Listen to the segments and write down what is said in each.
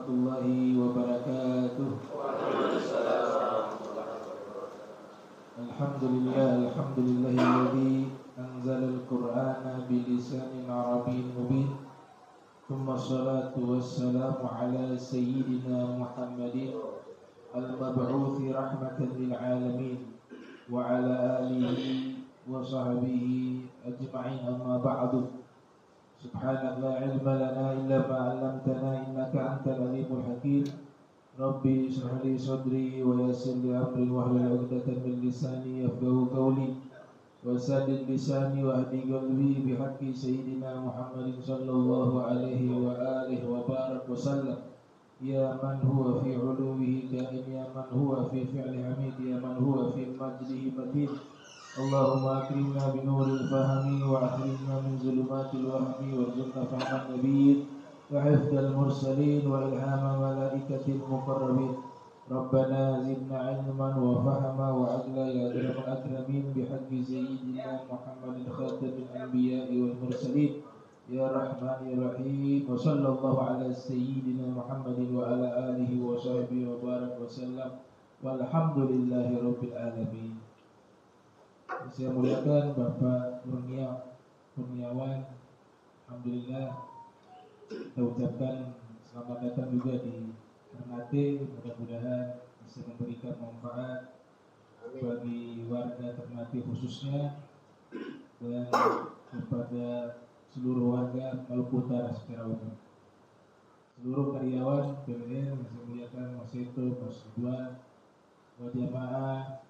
warahmatullahi wabarakatuh. Alhamdulillahilladzi anzalal qur'ana bilisanin arabiyyin mubin. Tsumma shalatu wassalamu ala sayyidina Muhammadin al-mab'uuthi rahmatan lil alamin wa ala alihi wa sahbihi ajma'in, amma ba'du. Subhanaka la ilma lana illa ma 'allamtana innaka antal alimul hakim. Rabbi shrah li sadri wa yassir li amri wahlul 'uqdatam min lisani yafqahu qawli wa saddid lisani wa hdi qalbi bihaqqi sayyidina Muhammadin sallallahu alaihi wa alihi wa barak wa sallam. Ya man huwa fi 'uluwihi ka'in, ya man huwa fi fi'li hamid, ya man huwa fi majdihi matin. Allahumma akrimna bi nuril fahmi wa akrimna min zulumatil wahmi warzuqna fahman nabiyyin wa hifdzal mursalin wa ilhama malaikatil muqarrabin. Rabbana zidna ilman wa fahma wa adla ya akramul akramin bihaqqi sayyidina Muhammadin khatamil anbiya'i wal mursalin. Ya Rahman ya Rahim, wa sallallahu ala sayyidina Muhammadin wa ala alihi wa sahbihi wa barak wa sallam, walhamdulillahi rabbil alamin. Saya muliakan Bapak Kurniawan, alhamdulillah kita ucapkan selamat datang juga di Ternate. Mudah-mudahan bisa memberikan manfaat bagi warga Ternate khususnya dan kepada seluruh warga Maluku Utara secara umum. Seluruh karyawan PBN yang saya muliakan, Mas Seto, Mas Ridwan, jamaah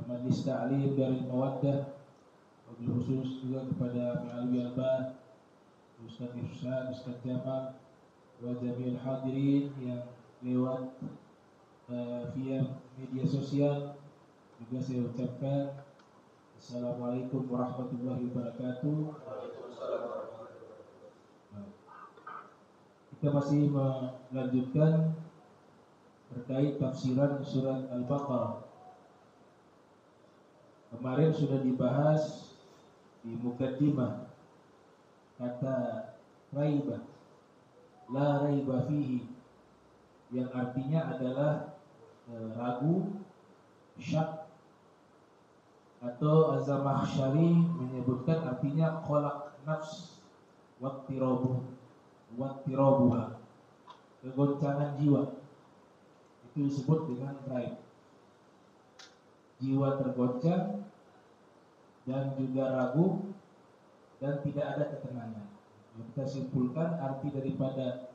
Majlis Ta'lim Darul Mawaddah, wabil khusus juga kepada Alwi Albar, Ustaz Irsyad, Ustaz Jamal, wa jami'il hadirin yang lewat via media sosial. Juga saya ucapkan Assalamualaikum warahmatullahi wabarakatuh. Kita masih melanjutkan terkait tafsiran surat Al-Baqarah. Kemarin sudah dibahas di mukaddimah kata raiba, la raiba fihi, yang artinya adalah ragu, syak, atau Az-Zamakhsyari menyebutkan artinya kholak nafs wattirabuha, kegoncangan jiwa. Itu disebut dengan raib. Jiwa tergoncang dan juga ragu dan tidak ada ketenangan. Kita simpulkan arti daripada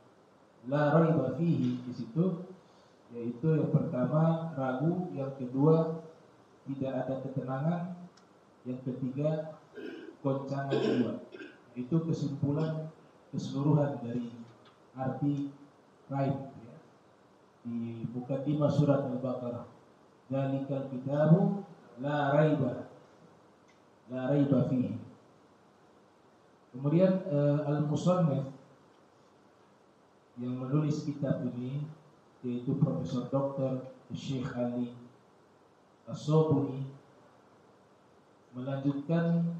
la raiba fihi di situ, yaitu yang pertama ragu, yang kedua tidak ada ketenangan, yang ketiga goncangan jiwa. Itu kesimpulan keseluruhan dari arti raib ya, di mukaddimah surat Al-Baqarah. Dzalikal kitabu la raiba fihi. Kemudian al-musannif yang menulis kitab ini yaitu Profesor Dr. Syekh Ali As-Sobuni melanjutkan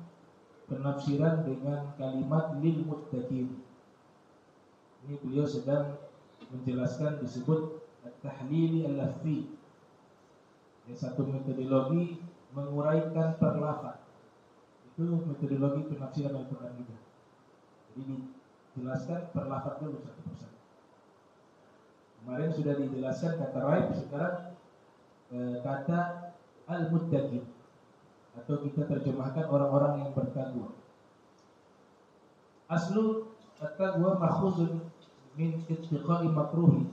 penafsiran dengan kalimat lil muttaqin. Ini beliau sedang menjelaskan disebut at-tahlili al-lafzi. Satu metodologi menguraikan per lafaz. Itu metodologi penafsiran Al-Quran juga. Jadi dijelaskan per lafaz dulu satu persatu. Kemarin sudah dijelaskan kata raib, sekarang kata al-muttaqin, atau kita terjemahkan orang-orang yang bertakwa. Aslu at-taqwa makhuzun min ittiqa'i makruhi.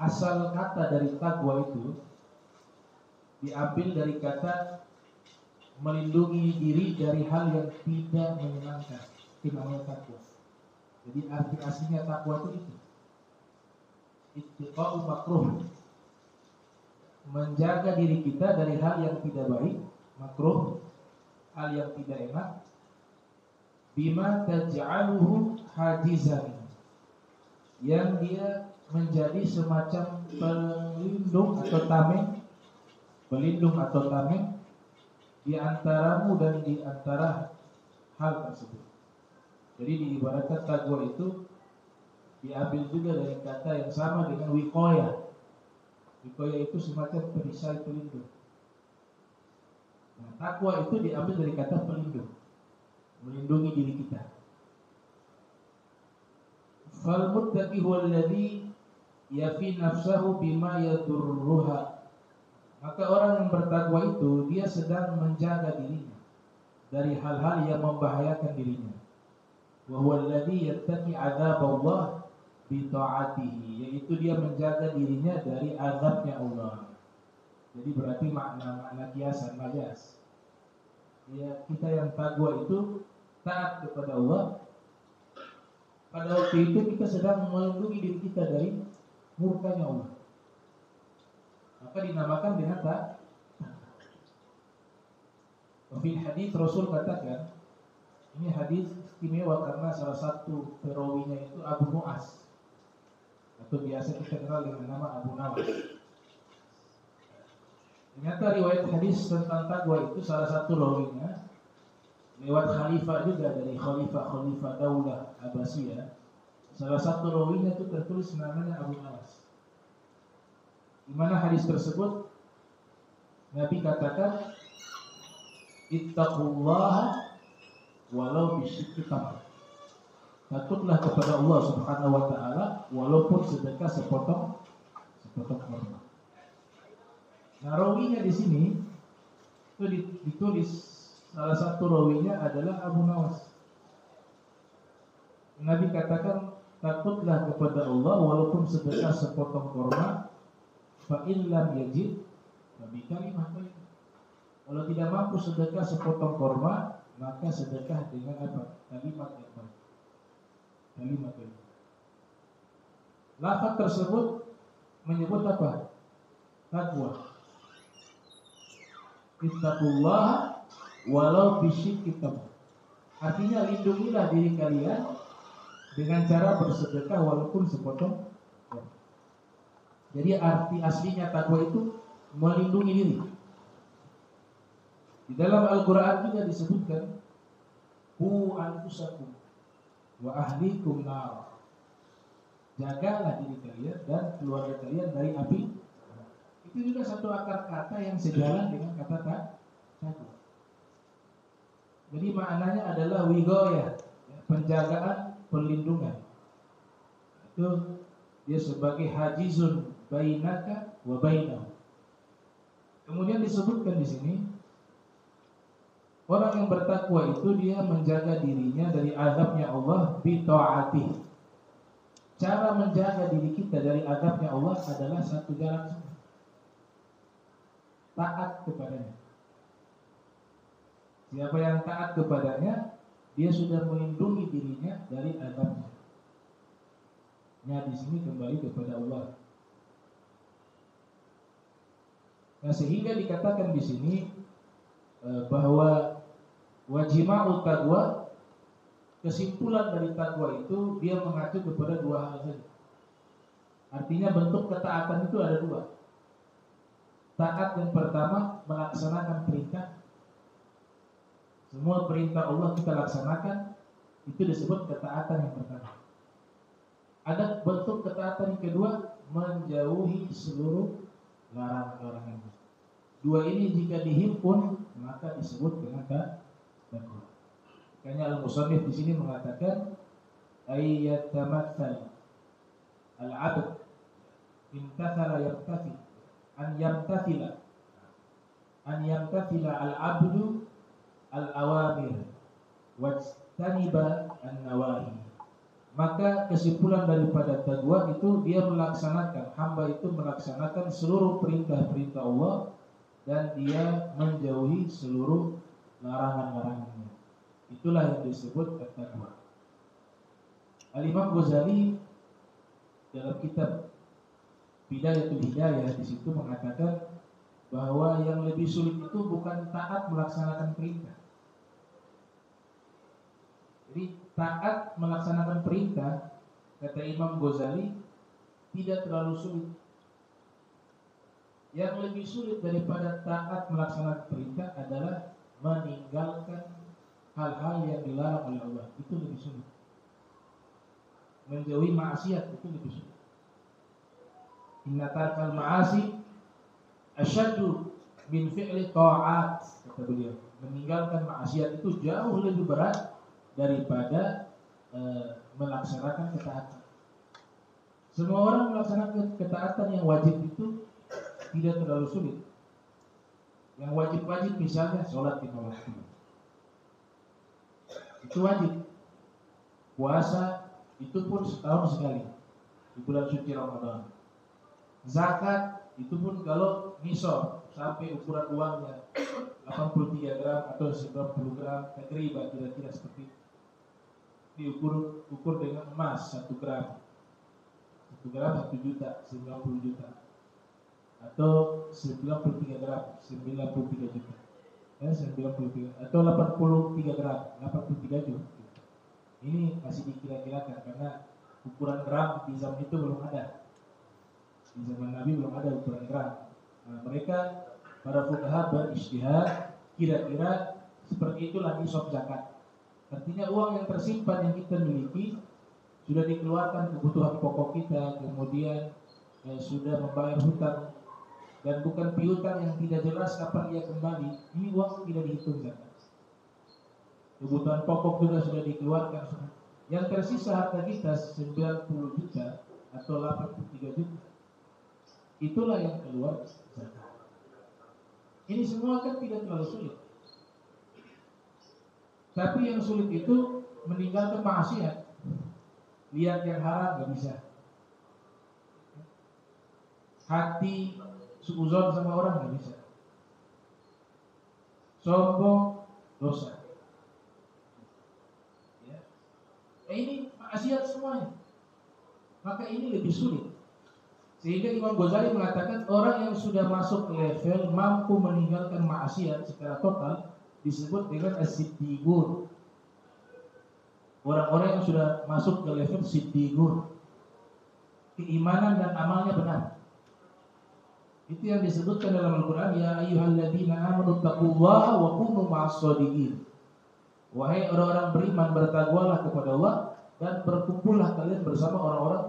Asal kata dari takwa itu diambil dari kata melindungi diri dari hal yang tidak menyenangkan. Itu namanya takwa. Jadi arti aslinya takwa itu ittiqa'u makruh, menjaga diri kita dari hal yang tidak baik, makruh, hal yang tidak enak, bima taj'aluhu hajizan, yang dia menjadi semacam pelindung atau tameng di antaramu dan di antara hal tersebut. Jadi diibaratkan takwa itu diambil juga dari kata yang sama dengan wiqayah. Wiqayah itu semacam perisai pelindung. Nah, takwa itu diambil dari kata pelindung, melindungi diri kita. Fal muttaqi huwa alladhi yafi nafsahu bima yadurruha. Maka orang yang bertakwa itu dia sedang menjaga dirinya dari hal-hal yang membahayakan dirinya. Wa huwa alladhi yattaqi 'adzaballah bi ta'atihi, yaitu dia menjaga dirinya dari azabnya Allah. Jadi berarti makna kiasan majas. Ya, kita yang takwa itu taat kepada Allah. Pada waktu itu kita sedang melindungi diri kita dari murkanya Allah. Maka dinamakan dengan taat. Di hadis Rasul katakan, ini hadis istimewa karena salah satu perawinya itu Abu Nu'as, atau biasa kita kenal dengan nama Abu Nawas. Ternyata riwayat hadis tentang takwa itu salah satu rawinya lewat khalifah juga, dari khalifah Daulah Abbasiyah. Salah satu rawinya itu tertulis namanya Abu Nawas. Di mana hadis tersebut Nabi katakan, ittaqullaha walau bisyikki tamr. Takutlah kepada Allah Subhanahu wa taala walaupun sedekah sepotong kurma. Nah, rawinya di sini itu ditulis, salah satu rawinya adalah Abu Nawas. Nabi katakan, takutlah kepada Allah walaupun sedekah sepotong kurma. Fa in lam yajid fa bi kalimatin. Kalau tidak mampu sedekah sepotong kurma, maka sedekah dengan apa? Kalimat yang baik. Kalimat yang baik. Lafaz tersebut menyebut apa? Takwa. Ittaqullah walau bisyikki tamr. Artinya lindungilah diri kalian dengan cara bersedekah walaupun sepotong kurma. Jadi arti aslinya takwa itu melindungi diri. Di dalam Al-Quran juga disebutkan, qu anfusakum wa ahlikum nar. Jagalah diri kalian dan keluarga kalian dari api. Itu juga satu akar kata yang sejalan dengan kata takwa. Jadi maknanya adalah wiqayah, penjagaan, perlindungan. Itu dia sebagai hajizun bainaka wa bainahu. Kemudian disebutkan di sini, orang yang bertakwa itu dia menjaga dirinya dari azabnya Allah bi ta'atih. Cara menjaga diri kita dari azabnya Allah adalah satu jalan saja, taat kepadanya. Siapa yang taat kepadanya, dia sudah melindungi dirinya dari azabnya. Nah, di sini kembali kepada Allah. Nah, sehingga dikatakan di sini bahwa wajima'ul taqwa, kesimpulan dari takwa itu dia mengacu kepada dua hal saja. Artinya bentuk ketaatan itu ada dua. Taat yang pertama melaksanakan perintah. Semua perintah Allah kita laksanakan, itu disebut ketaatan yang pertama. Ada bentuk ketaatan yang kedua, menjauhi seluruh larangan-larangan. Dua ini jika dihimpun maka disebut dengan takwa. Makanya Al-Musannif di sini mengatakan, ayyatamatsal al-'abd imtathala yartafi an yamtathila al-'abdu al-awamir wajtaniba an-nawahi. Maka kesimpulan daripada takwa itu dia melaksanakan, hamba itu melaksanakan seluruh perintah-perintah Allah dan dia menjauhi seluruh larangan-larangannya. Itulah yang disebut at-taqwa. Al-Imam Ghazali dalam kitab Bidayatul Hidayah di situ mengatakan bahwa yang lebih sulit itu bukan taat melaksanakan perintah. Jadi taat melaksanakan perintah, kata Imam Ghazali, tidak terlalu sulit. Yang lebih sulit daripada taat melaksanakan perintah adalah meninggalkan hal-hal yang dilarang oleh Allah. Itu lebih sulit. menjauhi maksiat itu lebih sulit. Inna tarkal ma'asi asyaddu min fi'li ta'at, kata beliau. Meninggalkan maksiat itu jauh lebih berat daripada melaksanakan ketaatan. Semua orang melaksanakan ketaatan yang wajib itu tidak terlalu sulit. Yang wajib-wajib misalnya sholat 5 waktu, itu wajib. Puasa itu pun setahun sekali di bulan suci Ramadan. Zakat itu pun kalau nisab sampai ukuran uangnya 83 gram atau 90 gram takriban, kira-kira seperti itu. Diukur dengan emas 1 gram. 1 gram 1 juta, 90 juta. Atau 93 gram, 93 juta. 93 atau 83 gram, 83 juta. Ini masih dikira-kirakan karena ukuran gram di zaman itu belum ada. Di zaman Nabi belum ada ukuran gram. Nah, mereka para fuqaha berijtihad kira-kira seperti itulah nisab zakat. Artinya uang yang tersimpan yang kita miliki sudah dikeluarkan kebutuhan pokok kita, kemudian sudah membayar hutang dan bukan piutang yang tidak jelas kapan dia kembali. Ini uang tidak dihitung zakat. Kebutuhan pokok juga sudah dikeluarkan. Yang tersisa harta kita 90 juta atau 83 juta. Itulah yang keluar zakat. Ini semua kan tidak terlalu sulit. Tapi yang sulit itu meninggalkan maksiat. Lihat yang haram gak bisa. Hati suuzon sama orang gak bisa. Sombong dosa. Ya. Ini maksiat semuanya. Maka ini lebih sulit. Sehingga Imam Ghazali mengatakan orang yang sudah masuk level mampu meninggalkan maksiat secara total disebut dengan as-siddiqun. Orang-orang yang sudah masuk ke level siddiqun, keimanan dan amalnya benar. Itu yang disebutkan dalam Al-Quran, ya ayyuhalladzina amanu taqullaha wa kunu ma'as-shadiqin. Wahai orang-orang beriman, bertakwalah kepada Allah dan berkumpullah kalian bersama orang-orang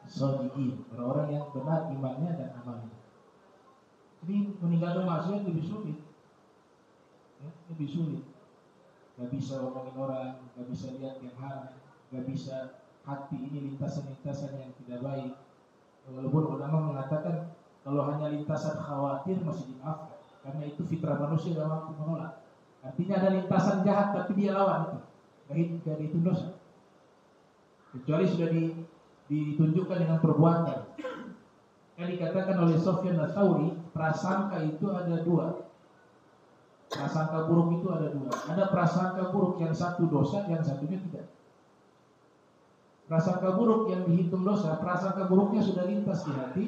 shadiqin, orang-orang yang benar imannya dan amalnya. Jadi meninggalkan maksiat lebih sulit. Ya, lebih sulit. Gak bisa ngomongin orang, gak bisa lihat yang haram, gak bisa hati ini lintasan-lintasan yang tidak baik. Walaupun ulama mengatakan kalau hanya lintasan khawatir masih dimaafkan, karena itu fitrah manusia gak mampu menolak. Artinya ada lintasan jahat tapi dia lawan itu, gak itu dosa. Kecuali sudah ditunjukkan dengan perbuatan. Yang dikatakan oleh Sufyan Ats-Tsauri, prasangka itu ada 2. Prasangka buruk itu ada 2. Ada prasangka buruk yang satu dosa, yang satunya tidak. Prasangka buruk yang dihitung dosa, prasangka buruknya sudah lintas di hati,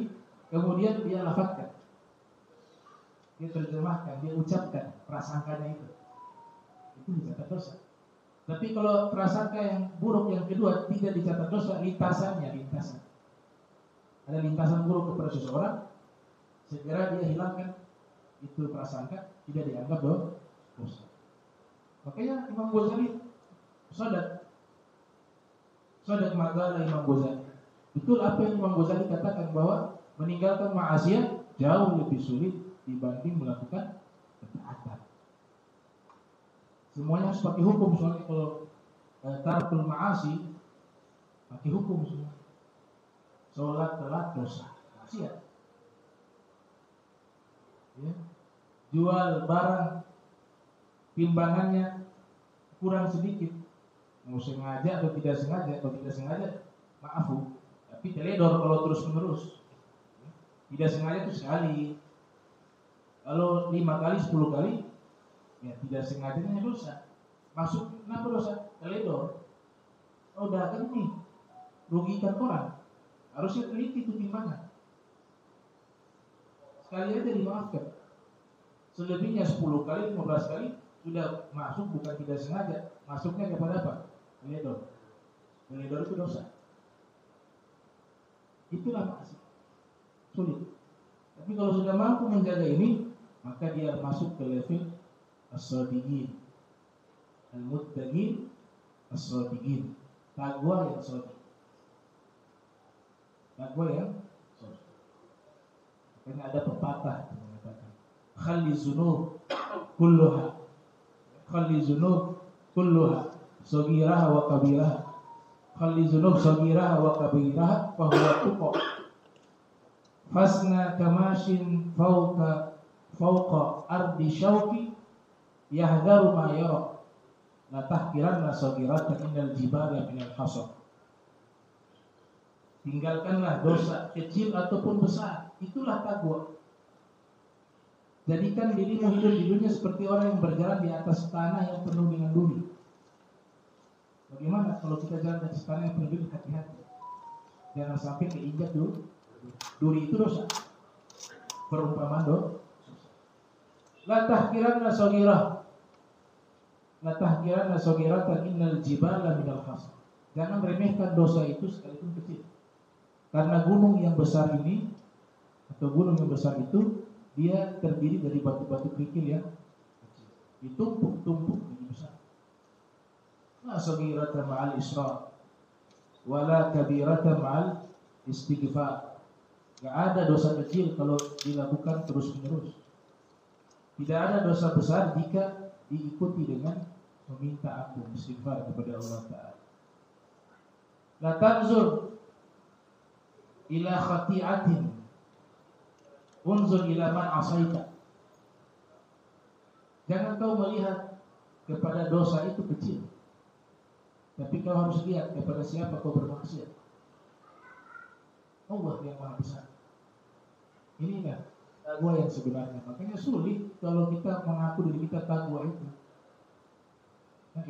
kemudian dia lafadzkan, dia terjemahkan, dia ucapkan prasangkanya itu dicatat dosa. Tapi kalau prasangka yang buruk yang kedua tidak dicatat dosa, lintasan. Ada lintasan buruk kepada seseorang, segera dia hilangkan itu prasangka, tidak dianggap dosa. Makanya Imam Ghazali sadaq magala Imam Ghazali. Betul apa yang Imam Ghazali katakan bahwa meninggalkan maksiat jauh lebih sulit dibanding melakukan ketaatan. Semuanya harus pakai hukum, soalnya kalau tarkul ma'asi pakai hukum semua. Sholat telat dosa, maksiat. Ya. Jual barang timbangannya kurang sedikit, mau sengaja atau tidak sengaja, maaf bu, tapi teledor kalau terus menerus. Tidak sengaja itu sekali, kalau 5 kali 10 kali, ya tidak sengajanya dosa. Masuk kenapa dosa? Teledor. Oh dagang nih, rugikan orang, harusnya teliti itu timbangan. Sekali aja dimaafkan. Selebihnya 10 kali, 15 kali sudah masuk bukan tidak sengaja. Masuknya kepada apa? Teledor. Teledor itu dosa. Itulah maksiat. Sulit. Tapi kalau sudah mampu menjaga ini, maka dia masuk ke level as-shadiqin. Al-muttaqin as-shadiqin. Taqwa yang shadiq. Takwa yang sosial. Karena ada pepatah yang mengatakan khalli zunub kulluha, khalli zunub kulluha saghiraha wa kabiraha, khalli zunub saghiraha wa kabiraha fa huwa tuqa fasna kamashin fawqa ardi syauqi yahdharu ma yara la tahqiranna saghiratan innal jibala minal hasab. Tinggalkanlah dosa kecil ataupun besar, itulah takwa. Jadikan dirimu hidup di dunia seperti orang yang berjalan di atas tanah yang penuh dengan duri. Bagaimana kalau kita jalan di atas tanah yang penuh duri? Hati-hati, jangan sampai keinjak dulu. Duri itu dosa. Perumpamaan dosa. La tahqiranna saghirah, la tahqiranna saghiratan innal jibala minal hasab. Jangan remehkan dosa itu sekalipun kecil. Karena gunung yang besar ini atau gunung yang besar itu dia terdiri dari batu-batu kerikil yang kecil, ditumpuk-tumpuk jadi besar. La saghirata ma'al isra wala kabirata ma'al istighfar. Gak ada dosa kecil kalau dilakukan terus-menerus. Tidak ada dosa besar jika diikuti dengan meminta ampun, istighfar kepada Allah Ta'ala. La tanzur ila khati'atin unzur ila man asaita. Jangan kau melihat kepada dosa itu kecil, tapi kau harus lihat kepada siapa kau bermaksiat. Allah yang maha besar. Inilah takwa yang sebenarnya. Makanya sulit kalau kita mengaku diri kita takwa itu.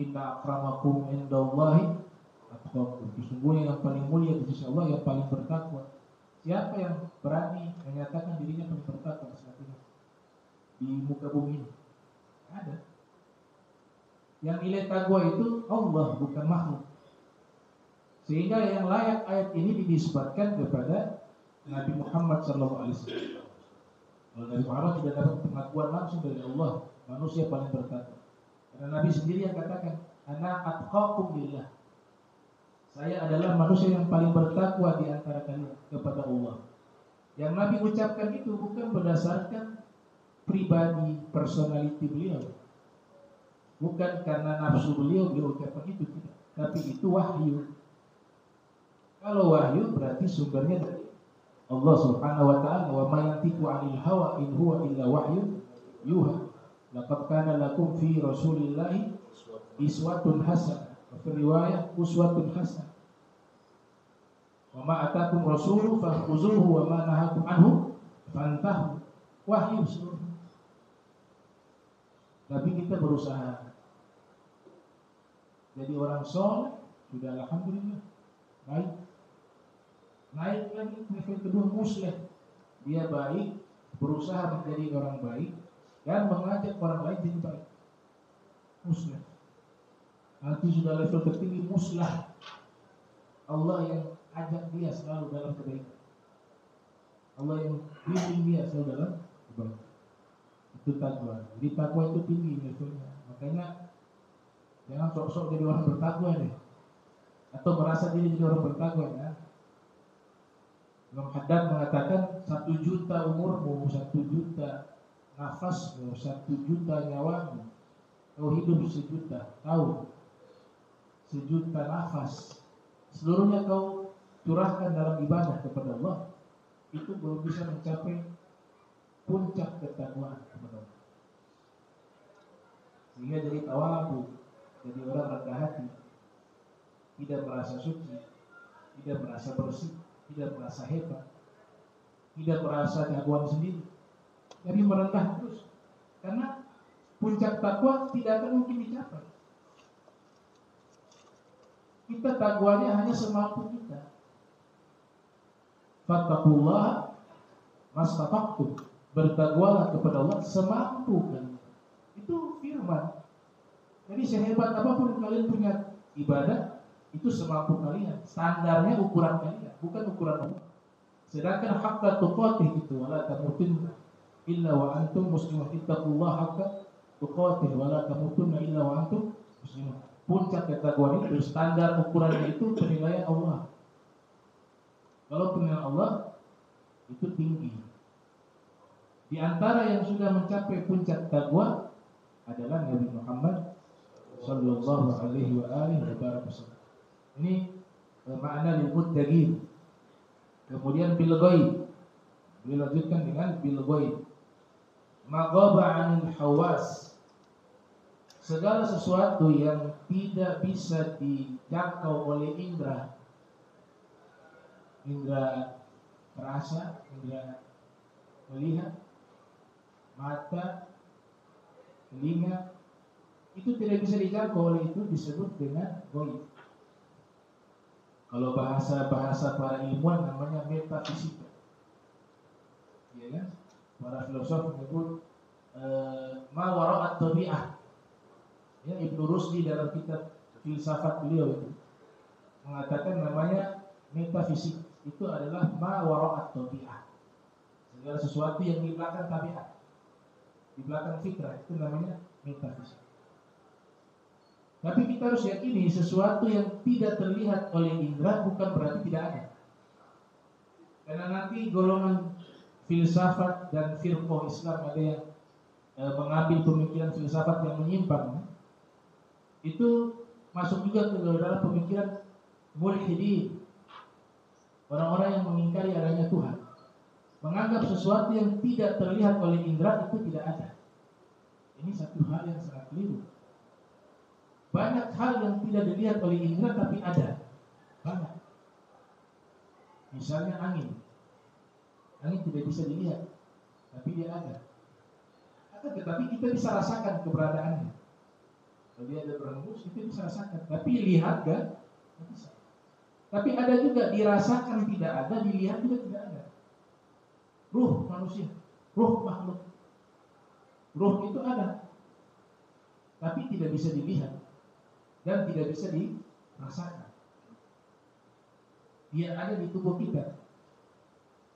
Inna akramakum indallahi atqakum. Sesungguhnya yang paling mulia di sisi Allah yang paling bertakwa. Siapa yang berani menyatakan dirinya paling bertakwa saat ini di muka bumi ini? Ada. Yang nilai takwa itu Allah, bukan makhluk. Sehingga yang layak ayat ini dinisbatkan kepada Nabi Muhammad SAW. Kalau Nabi Muhammad tidak dapat pengakuan langsung dari Allah, manusia paling bertakwa. Karena Nabi sendiri yang katakan, ana atqakum billah. Saya adalah manusia yang paling bertakwa di antara kalian kepada Allah. Yang Nabi ucapkan itu bukan berdasarkan pribadi, personality beliau. Bukan karena nafsu beliau ucapkan itu, tidak. Tapi itu wahyu. Kalau wahyu berarti sumbernya dari Allah Subhanahu wa ta'ala. Wa ma yantiqu 'anil hawa in huwa illa wahyu yuha. Laqad kana lakum fi Rasulillahi iswatun hasanah. Fi riwayah uswatun hasanah. Wa ma atakum rasulu fakhuzuhu wa ma nahakum anhu fantahu. Wahyu seluruhnya. Tapi kita berusaha jadi orang soleh, sudah alhamdulillah baik. Naik lagi level kedua muslim. Dia baik, berusaha menjadi orang baik dan mengajak orang lain jadi baik. Muslim. Nanti sudah level tertinggi muslah. Allah yang ajak dia selalu dalam kebaikan. Allah yang bimbing dia selalu dalam kebaikan. Itu takwa. Jadi takwa itu tinggi levelnya. Makanya jangan sok-sok jadi orang bertakwa deh. Atau merasa diri jadi orang bertakwa ya. Imam Haddad mengatakan 1 juta umurmu, 1 juta nafasmu, 1 juta nyawamu, kau hidup 1 juta tahun, 1 juta nafas, seluruhnya kau curahkan dalam ibadah kepada Allah, itu belum bisa mencapai puncak ketakwaan kepada Allah. Sehingga jadi tawadhu, jadi orang rendah hati, tidak merasa suci, tidak merasa bersih, tidak merasa hebat, tidak merasa jagoan sendiri, jadi merendah terus. Karena puncak takwa tidak akan mungkin dicapai. Kita takwanya hanya semampu kita. Fattaqullaha mastata'tum. Bertakwalah kepada Allah semampu kalian. Itu firman. Jadi sehebat apapun kalian punya ibadah, itu semampu kalian. Standarnya ukuran kalian, bukan ukuran Allah. Sedangkan haqqa tuqatih itu wala tamutunna illa wa antum muslimun. Ittaqullaha haqqa tuqatih wala tamutunna illa wa antum muslimun. Puncak ketakwaan itu, standar ukurannya itu penilaian Allah. Kalau pengenalan Allah itu tinggi. Di antara yang sudah mencapai puncak takwa adalah Nabi Muhammad sallallahu alaihi wasallam. Ini makna lil muttaqin. Kemudian bil ghaib. Dilanjutkan dengan bil ghaib. Maghaba 'anil hawas. Segala sesuatu yang tidak bisa dijangkau oleh indera perasa, indera melihat, mata, telinga, itu tidak bisa dijangkau oleh itu disebut dengan ghaib. Kalau bahasa para ilmuwan namanya metafisika, ya kan? Para filosof menyebut ma wara'at tabi'ah. Ya, Ibnu Rusdi dalam kitab filsafat beliau itu mengatakan namanya metafisik itu adalah ma wara'at tabi'ah. Segala sesuatu yang di belakang tabiat, di belakang fitrah, itu namanya metafisik. Tapi kita harus yakini sesuatu yang tidak terlihat oleh indera bukan berarti tidak ada. Karena nanti golongan filsafat dan firqah Islam ada yang mengambil pemikiran filsafat yang menyimpang, itu masuk juga ke dalam pemikiran mulhidin, orang-orang yang mengingkari adanya Tuhan, menganggap sesuatu yang tidak terlihat oleh indera itu tidak ada. Ini satu hal yang sangat keliru. Banyak hal yang tidak dilihat oleh indera tapi ada. Banyak. Misalnya angin. Angin tidak bisa dilihat, tapi dia ada. Tetapi kita bisa rasakan keberadaannya. Kalau dia ada berhembus, kita bisa rasakan. Tapi lihat kan? Tidak bisa. Tapi ada juga dirasakan tidak ada, dilihat juga tidak ada. Ruh manusia, ruh makhluk. Ruh itu ada, tapi tidak bisa dilihat dan tidak bisa dirasakan. Dia ada di tubuh kita,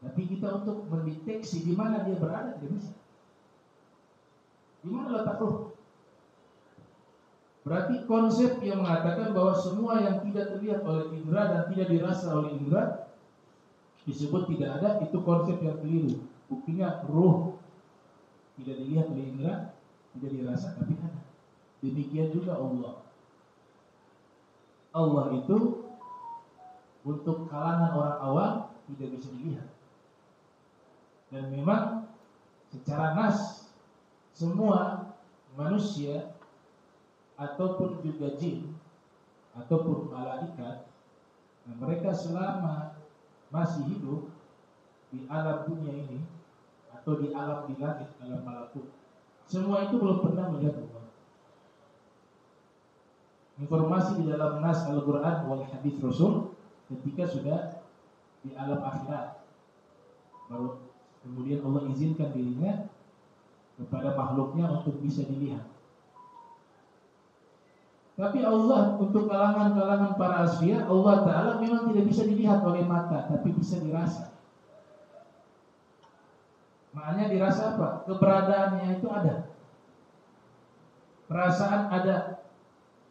tapi kita untuk mendeteksi di mana dia berada tidak bisa. Di mana letak ruh? Berarti konsep yang mengatakan bahwa semua yang tidak terlihat oleh indera dan tidak dirasa oleh indera disebut tidak ada, itu konsep yang keliru. Buktinya ruh tidak dilihat oleh indera, tidak dirasa, tapi ada. Demikian juga Allah. Allah itu untuk kalangan orang awam tidak bisa dilihat. Dan memang secara nas semua manusia ataupun juga jin ataupun malaikat, mereka selama masih hidup di alam dunia ini atau di alam di langit, alam malakut, semua itu belum pernah melihat Allah. Informasi di dalam nas Al-Quran wal hadis Rasul ketika sudah di alam akhirat, baru kemudian Allah izinkan dirinya kepada makhluknya untuk bisa dilihat. Tapi Allah untuk kalangan-kalangan para asfiya, Allah Ta'ala memang tidak bisa dilihat oleh mata, tapi bisa dirasa. Maknanya dirasa apa? Keberadaannya itu ada. Perasaan ada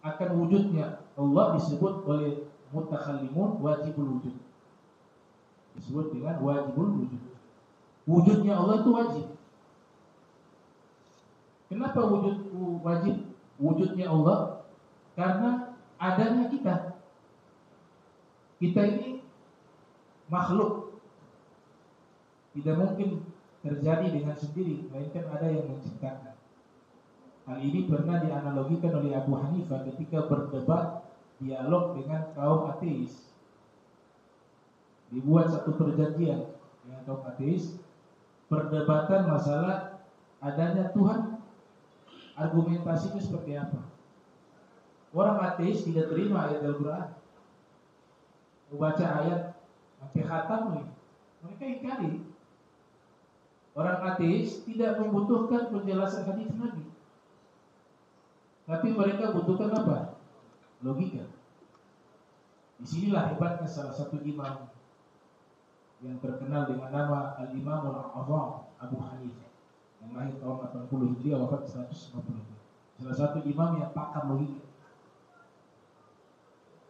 akan wujudnya Allah disebut oleh mutakhallimun wajibul wujud. Disebut dengan wajibul wujud. Wujudnya Allah itu wajib. Kenapa wajib wujudnya Allah? Karena adanya kita. Kita ini makhluk, tidak mungkin terjadi dengan sendiri, melainkan ada yang menciptakan. Hal ini pernah dianalogikan oleh Abu Hanifah ketika berdebat dialog dengan kaum ateis. Dibuat satu perjanjian dengan kaum ateis, perdebatan masalah adanya Tuhan, argumentasinya seperti apa. Orang ateis tidak terima ayat Al-Quran, membaca ayat sampai khatam lagi, mereka ingkari. Orang ateis tidak membutuhkan penjelasan hadis Nabi, tapi mereka butuhkan apa? Logika. Disinilah hebatnya salah satu imam yang terkenal dengan nama Al-Imamul A'zam Abu Hanifah, yang lahir tahun 80 Hijriah, wafat 150. Salah satu imam yang pakar logika.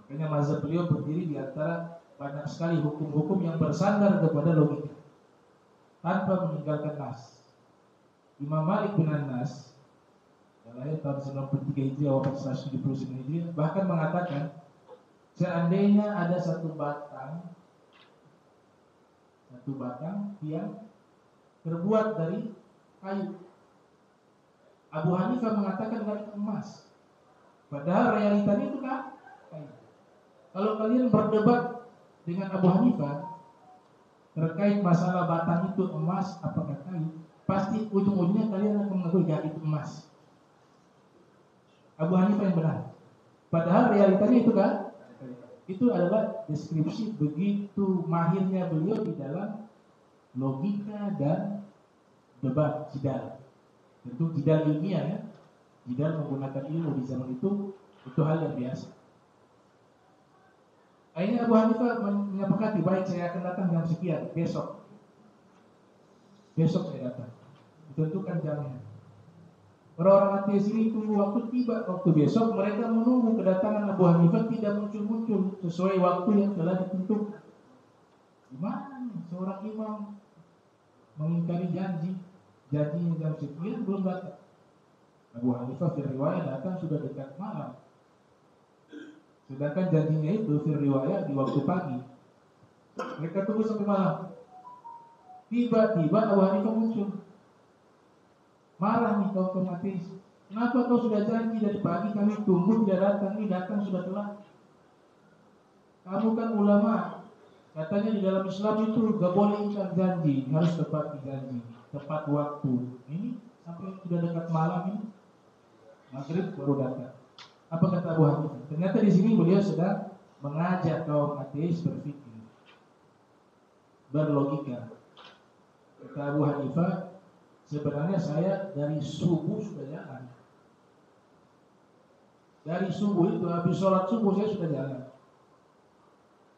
Makanya mazhab beliau berdiri di antara banyak sekali hukum-hukum yang bersandar kepada logika tanpa meninggalkan nas. Imam Malik bin Anas yang lahir tahun 93 Hijriah wafat 179 Hijriah bahkan mengatakan, seandainya ada satu batang yang terbuat dari kayu, Abu Hanifah mengatakan dari emas, padahal realitanya itu kan kayu. Kalau kalian berdebat dengan Abu Hanifah terkait masalah batang itu emas apakah kayu, pasti ujung-ujungnya kalian akan mengakui ya itu emas. Abu Hanifah yang benar, padahal realitanya itu kan. Itu adalah deskripsi begitu mahirnya beliau di dalam logika dan debat, jidal. Tentu jidal ilmiah ya, jidal menggunakan ilmu di zaman itu hal yang biasa. Akhirnya Abu Hanifah menyepakati, baik saya akan datang jam sekian, besok saya datang, ditentukan jamnya. Orang-orang ateis ini tunggu waktu tiba, waktu besok mereka menunggu kedatangan Abu Hanifah tidak muncul-muncul sesuai waktu yang telah ditentukan. Gimana seorang imam mengingkari janjinya jam sekian belum datang? Abu Hanifah riwayat datang sudah dekat malam, sedangkan janjinya itu riwayat di waktu pagi. Mereka tunggu sampai malam. Tiba-tiba Abu Hanifah muncul. Marah nih kaum ateis. Kenapa kau sudah janji dari pagi kami tunggu tidak datang, ini datang sudah telat. Kamu kan ulama, katanya di dalam Islam itu gak boleh ingkar janji, harus tepat janji, tepat waktu. Ini sampai sudah dekat malam ini, maghrib baru datang. Apa kata Abu Hanifah? Ternyata di sini beliau sedang mengajak kaum ateis berpikir, berlogika. Kata Abu Hanifah, sebenarnya saya dari subuh sudah jalan. Dari subuh itu, habis sholat subuh saya sudah jalan.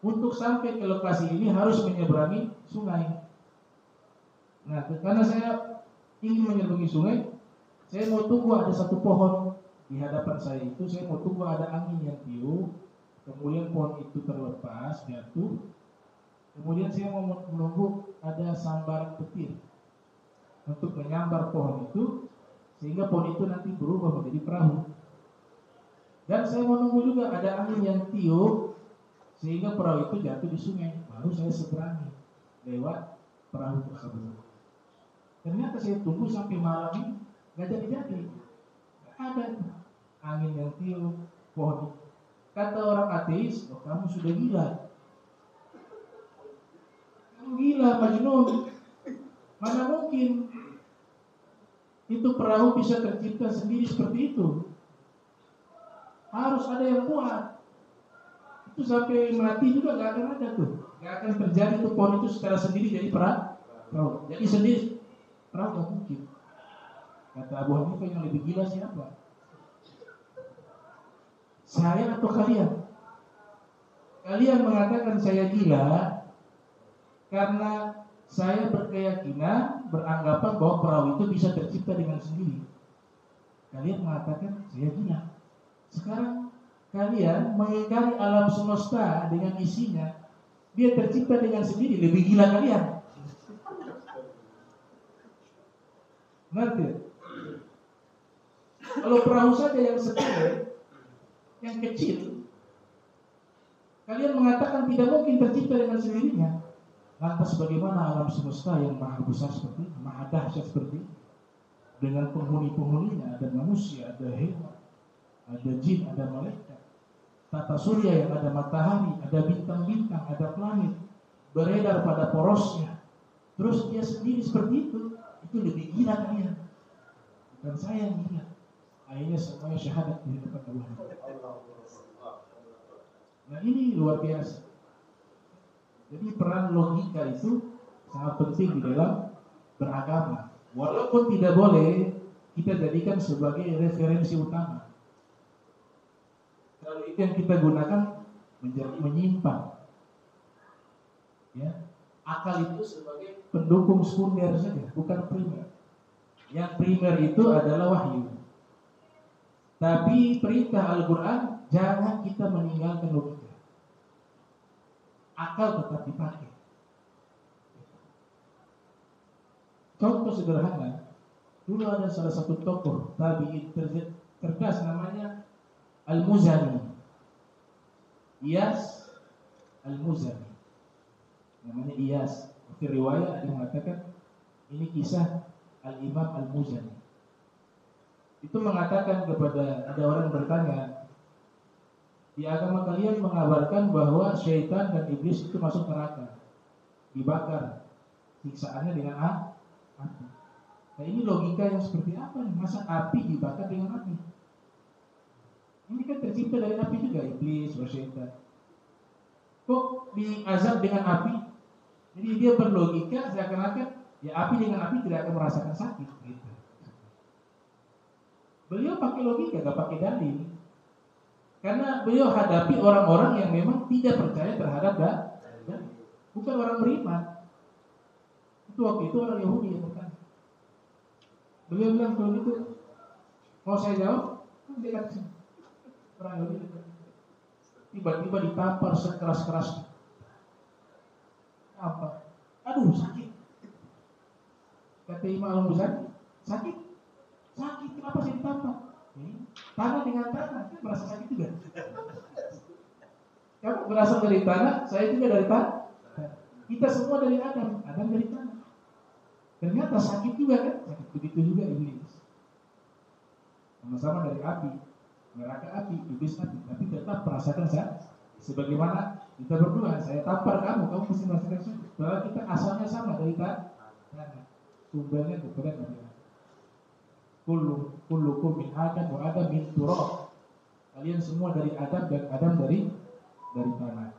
Untuk sampai ke lokasi ini harus menyeberangi sungai. Nah, karena saya ingin menyeberangi sungai, saya mau tunggu ada satu pohon di hadapan saya itu. Saya mau tunggu ada angin yang tiup, kemudian pohon itu terlepas, jatuh. Kemudian saya mau menunggu ada sambaran petir untuk menyambar pohon itu, sehingga pohon itu nanti berubah menjadi perahu. Dan saya menunggu juga ada angin yang tiup, sehingga perahu itu jatuh di sungai. Baru saya seberangi lewat perahu tersebut. Ternyata saya tunggu sampai malam ini gak jadi-jadi. Ada angin yang tiup, pohon. Kata orang ateis, oh, kamu sudah gila. Kamu gila, Majnun. Mana mungkin itu perahu bisa tercipta sendiri seperti itu? Harus ada yang buat. Itu sampai mati juga gak akan ada tuh. Gak akan terjadi tuh pohon itu secara sendiri jadi perahu. Jadi sendiri perahu gak mungkin. Kata Abu Hanifah, yang lebih gila siapa? Saya atau kalian? Kalian mengatakan saya gila karena saya berkeyakinan, beranggapan bahwa perahu itu bisa tercipta dengan sendiri. Kalian mengatakan saya gila. Sekarang kalian mengingkari alam semesta dengan isinya, dia tercipta dengan sendiri, lebih gila kalian. Ngerti? Kalau perahu saja yang sepele, yang kecil, kalian mengatakan tidak mungkin tercipta dengan sendirinya. Lantas bagaimana alam semesta yang maha besar seperti ini, maha dahsyat seperti ini, dengan penghuni-penghuninya, ada manusia, ada hewan, ada jin, ada malaikat, tata surya yang ada matahari, ada bintang-bintang, ada planet beredar pada porosnya, terus dia sendiri seperti itu lebih gila kalian. Dan saya yang gila. Akhirnya semuanya syahadat di depan Allah. Nah, ini luar biasa. Jadi peran logika itu sangat penting di dalam beragama. Walaupun tidak boleh kita jadikan sebagai referensi utama. Kalau itu yang kita gunakan menjadi menyimpang. Ya, akal itu sebagai pendukung sekunder saja, bukan primer. Yang primer itu adalah wahyu. Tapi perintah Al-Quran, jangan kita meninggalkan logika. akal tetap dipakai. Contoh sederhana, dulu ada salah satu tokoh tabi'in cerdas namanya Al-Muzani, Iyas Al-Muzani, namanya Iyas. Di riwayat ada yang mengatakan ini kisah Al-Imam Al-Muzani. Itu mengatakan kepada ada orang bertanya, di agama kalian mengabarkan bahwa syaitan dan iblis itu masuk neraka, dibakar, siksaannya dengan api. Nah ini logika yang seperti apa nih? Masa api dibakar dengan api? Ini kan tercipta dari api juga iblis, syaitan. Kok diazab dengan api? Jadi dia berlogika seakan-akan ya api dengan api tidak akan merasakan sakit. Gitu. Beliau pakai logika, gak pakai dalil. Karena beliau hadapi orang-orang yang memang tidak percaya terhadap dalil, bukan orang beriman. Itu waktu itu orang Yahudi yang bertanya. Beliau bilang kalau gitu mau saya jawab, dia kata orang Yahudi. Tiba-tiba ditampar sekeras-keras. Apa? Aduh sakit. Kata Imam Al-Muzani, sakit. Sakit, kenapa saya ditampar? Tanah dengan tanah, kan merasa sakit juga. Kamu berasal dari tanah, saya juga dari tanah. Kita semua dari Adam, Adam dari tanah. Ternyata sakit juga kan? Sakit begitu juga iblis. Sama-sama dari api, neraka api, iblis api, tapi tetap merasakan sakit. Sebagaimana kita berdua, saya tampar kamu, kamu mesti merasakan sakit. Bahwa kita asalnya sama dari tanah. Sumbernya kepada Nabi. Kullukum min Adam wa Adam min turab. Kalian semua dari Adam dan Adam dari tanah.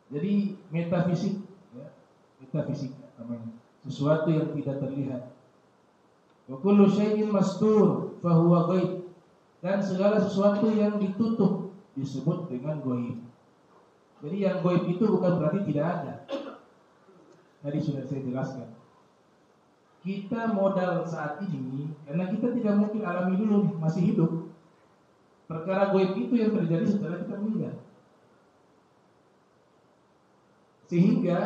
Jadi metafisik, ya, metafisik namanya. Sesuatu yang tidak terlihat. Wa kullu syai'in mastur fa huwa ghaib. Dan segala sesuatu yang ditutup disebut dengan ghaib. Jadi yang ghaib itu bukan berarti tidak ada. Tadi sudah saya jelaskan. Kita modal saat ini karena kita tidak mungkin alami dulu masih hidup. Perkara gaib itu yang terjadi setelah kita meninggal. Sehingga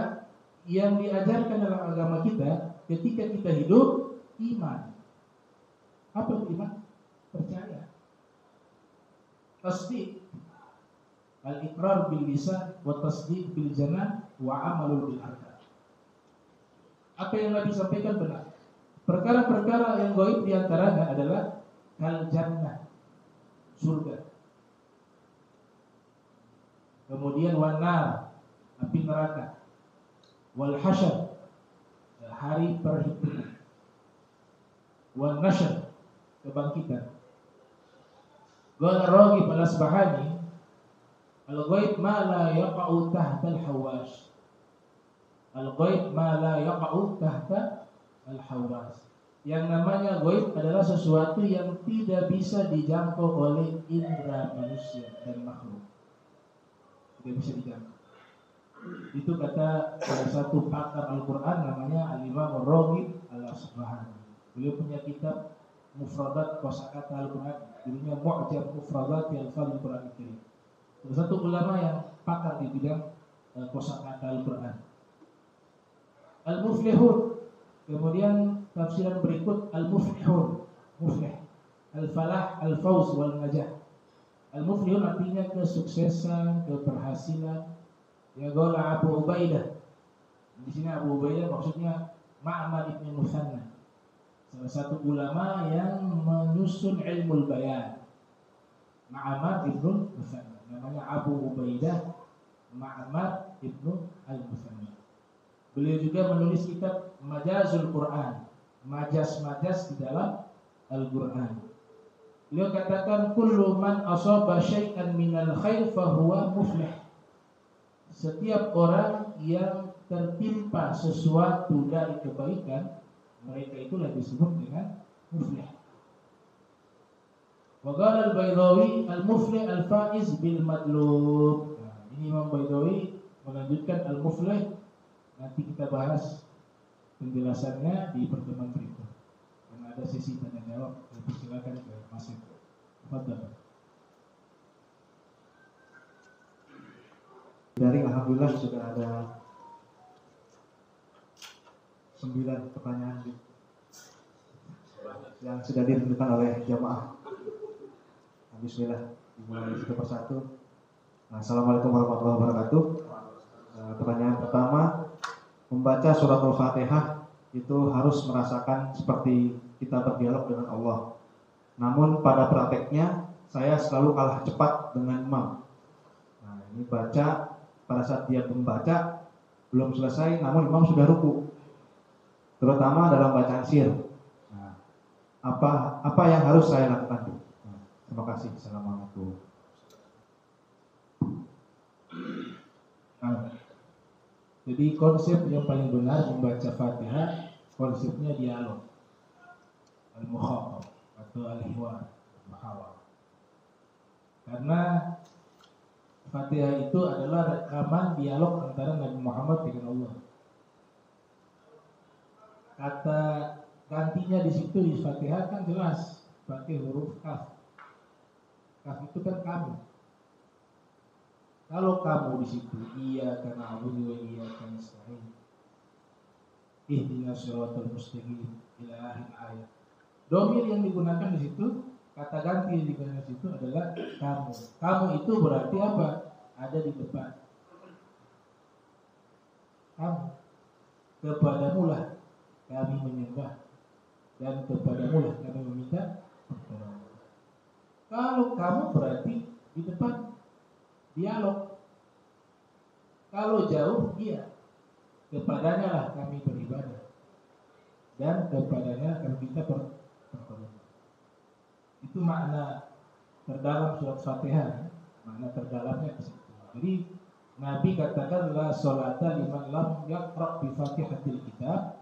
yang diajarkan dalam agama kita ketika kita hidup iman. Apa itu iman? Percaya. Tasdiq. Al-iqrar bil lisan wa tasdiq bil janan wa amalul bil arkan. Apa yang Nabi sampaikan benar. Perkara-perkara yang gaib diantaranya adalah al-jannah, surga. Kemudian wanar, api neraka. Wal hasyr, hari perhitungan. Wal nashr, kebangkitan. Qala Raghib al-Asbahani, al-ghaib ma la yaqa'u tahta al-hawash. Al-ghaib ma la yaqa'u tahta al-hawas. Yang namanya ghaib adalah sesuatu yang tidak bisa dijangkau oleh indera manusia dan makhluk. Tidak bisa dijangkau. Itu kata salah satu pakar Al-Quran namanya Al-Imam Raghib al-Asbahani. Beliau punya kitab Mufradat Kosakata Al-Quran, judulnya Mu'jam Mufradat Al-Fadhil Quran Al-Karim. Salah satu ulama yang pakar di bidang kosakata Al-Quran. Al-Muflihun. Kemudian tafsiran berikut al-muflihun, muflih, al-falah, al-fawz wal najah. Al-muflihun artinya kesuksesan, keberhasilan. Ya qala Abu Ubaidah. Di sini Abu Ubaidah maksudnya Ma'mar ibn Muthanna, salah satu ulama yang menyusun ilmu bayan. Ma'mar ibn Muthanna, namanya Abu Ubaidah Ma'mar ibn al-Muthanna. Beliau juga menulis kitab Majazul Quran, majas-majas di dalam Al-Quran. Beliau katakan kullu man asaba syai'an minal khair fahuwa muflih. Setiap orang yang tertimpa sesuatu dari kebaikan, mereka itulah disebut dengan muflih. Wa qala al-Baydawi al-muflih al-faiz bil madlub. Nah, ini Imam Baydawi melanjutkan al-muflih. Nanti kita bahas penjelasannya di pertemuan berikut. Karena ada sesi tanya jawab, silakan ke Mas Eko. Fadhal. Dari alhamdulillah sudah ada 9 pertanyaan yang sudah ditentukan oleh jamaah. Bismillah, dimulai satu persatu. Assalamualaikum warahmatullahi wabarakatuh. Pertanyaan pertama, membaca surat Al-Fatihah itu harus merasakan seperti kita berdialog dengan Allah. Namun pada prakteknya saya selalu kalah cepat dengan imam. Nah, ini baca, pada saat dia membaca belum selesai, namun imam sudah ruku. Terutama dalam bacaan sir. Nah, apa yang harus saya lakukan? Nah, terima kasih. Assalamualaikum. Jadi konsep yang paling benar membaca Fatihah, konsepnya dialog, al-mukhatab atau al-hiwar, muhawar. Karena Fatihah itu adalah rekaman dialog antara Nabi Muhammad dengan Allah. Kata gantinya di situ di Fatihah kan jelas pakai huruf kaf. Kaf itu kan kamu. Kalau kamu di situ iyyaka na'budu wa iyyaka nasta'in. Ihdinas shiratal mustaqim ila akhir ayat. Domir yang digunakan di situ, kata ganti yang digunakan di situ adalah kamu. Kamu itu berarti apa? Ada di depan. Kamu. Kepadamu lah kami menyembah dan kepadamu lah kami meminta pertolongan. Kalau kamu berarti di depan dialog. Kalau jauh dia kepadanya lah kami beribadah dan kepadanya kami minta pertolongan. Itu makna terdalam surat Fatihah, makna terdalamnya di situ. Jadi Nabi katakan la sholata liman lam yaqra bi Fatihatil kitab.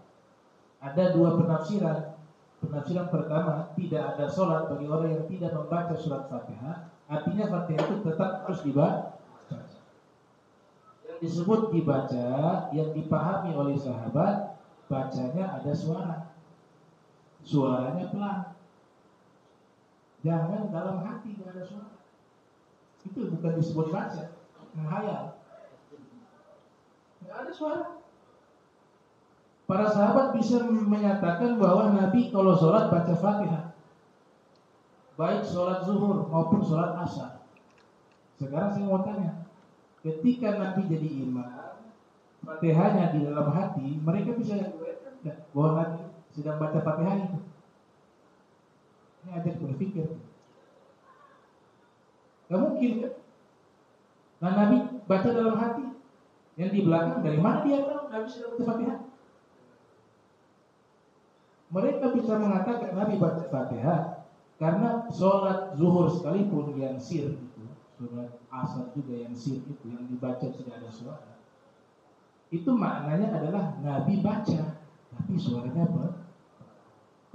Ada 2 penafsiran. Penafsiran pertama, tidak ada sholat bagi orang yang tidak membaca surat Fatihah. Artinya Fatihah itu tetap harus dibaca. Yang disebut dibaca, yang dipahami oleh sahabat, bacanya ada suara. Suaranya pelan. Jangan dalam hati tidak ada suara. Itu bukan disebut baca, menghayal. Tidak ada suara. Para sahabat bisa menyatakan bahwa Nabi kalau sholat baca Fatihah, baik sholat zuhur maupun sholat asar. Sekarang saya mau tanya, ketika Nabi jadi imam, Fatihahnya di dalam hati, mereka bisa bahwa Nabi sedang baca Fatihah itu. Ini ajak berpikir. Gak mungkin kan? Nah, Nabi baca dalam hati, yang di belakang dari mana dia tahu Nabi sedang baca Fatihah? Mereka bisa mengatakan Nabi baca Fatihah karena sholat zuhur sekalipun yang sir itu, sholat asar juga yang sir itu, yang dibaca tidak ada suara. Itu maknanya adalah Nabi baca, tapi suaranya apa?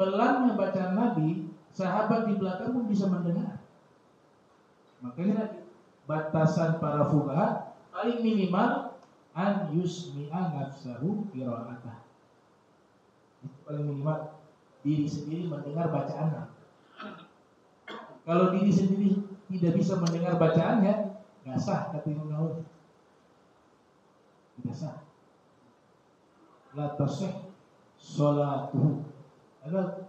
Pelannya bacaan Nabi, sahabat di belakang pun bisa mendengar. Makanya batasan para fuqaha paling minimal an yusmi'a nafsahu qira'atah. Paling minimal diri sendiri mendengar bacaannya. Kalau diri sendiri tidak bisa mendengar bacaannya, nggak sah kata Imam Nawawi. Tidak sah. La tasih sholatuhu. Ada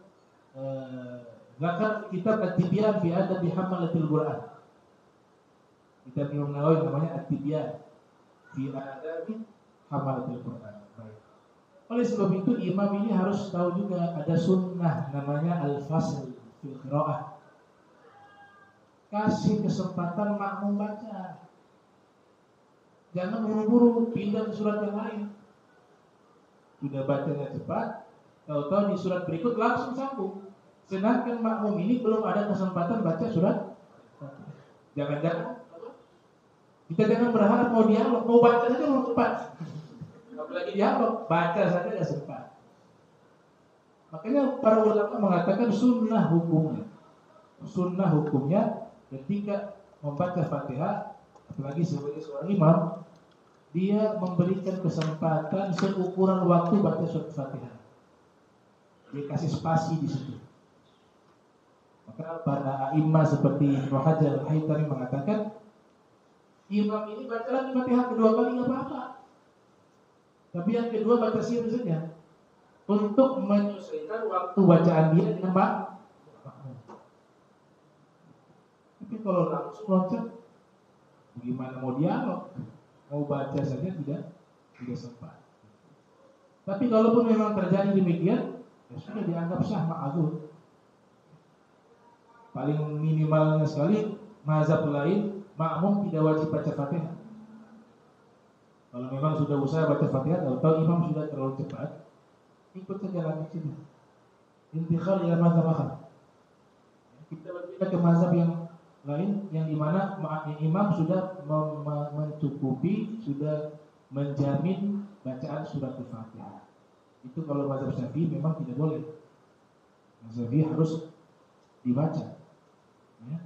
zakar kitab At-Tibyan fi adab hamalatil Quran. Kitab Imam Nawawi namanya At-Tibyan fi adab hamalatil Quran. Oleh sebab itu imam ini harus tahu juga ada sunnah namanya al-fasl fil qiraah. Kasih kesempatan makmum baca. Jangan buru-buru pindah ke surat yang lain. Sudah bacanya cepat, tahu-tahu di surat berikut langsung sambung. Sedangkan makmum ini belum ada kesempatan baca surat. Jangan-jangan kita jangan berharap mau dialog, mau baca saja belum sempat. Apalagi dialog, baca saja tidak sempat. Makanya para ulama mengatakan sunnah hukumnya. Sunnah hukumnya ketika membaca Fatihah, apalagi sebagai seorang imam, dia memberikan kesempatan seukuran waktu baca surat Fatihah. Dia kasih spasi di situ. Maka para a'imah seperti Ibnu Hajar Al-Haytami mengatakan Imam ini baca lagi Fatihah kedua kali nggak apa-apa. Tapi yang kedua baca sir saja untuk menyesuaikan waktu bacaan dia dengan makmum. Tapi kalau langsung loncat, gimana mau dialog? Mau baca saja tidak sempat. Tapi kalaupun memang terjadi demikian, ya sudah dianggap sah ma'adzur. Paling minimalnya sekali, mazhab lain makmum tidak wajib baca Fatihah. Kalau memang sudah usaha baca Fatihah, atau imam sudah terlalu cepat, ikut saja lanjut sini. Intiqal ila mazhab akhar. Kita berbeda ke mazhab yang lain, yang dimana imam sudah mencukupi, sudah menjamin bacaan surat Al-Fatihah. Itu kalau mazhab Syafi'i memang tidak boleh. Mazhab Syafi'i harus dibaca. Ya.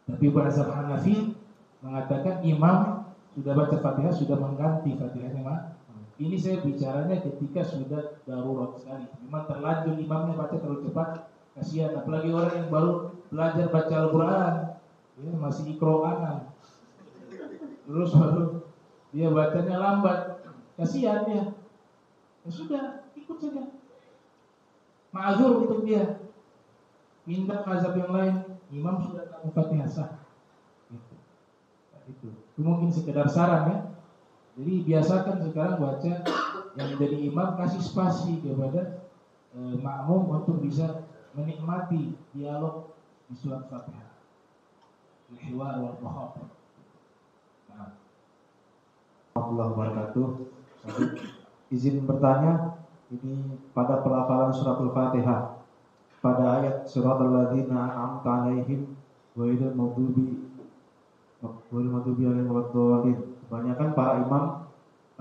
Tapi mazhab Hanafi mengatakan imam sudah baca Fatihah, sudah mengganti Fatihahnya mah. Ini saya bicaranya ketika sudah darurat sekali. Memang terlanjur imamnya baca terlalu cepat, kasihan. Apalagi orang yang baru belajar baca Al-Quran, ya, masih ikro'anan. Terus baru dia bacanya lambat, kasihan dia. Ya sudah, ikut saja. Ma'adzur untuk dia. Pindah mazhab yang lain, imam sudah tahu Fatihah sah. Itu mungkin sekedar saran ya. Jadi biasakan sekarang baca yang menjadi imam kasih spasi kepada makmum untuk bisa menikmati dialog di surat Fatihah. Al-hiwar wal muhabbah. Warahmatullahi wabarakatuh. Izin bertanya, ini pada pelafalan surat Al-Fatihah pada ayat surat alladzina an'amta 'alaihim ghairil maghdubi alaihim waladdallin. Kebanyakan para imam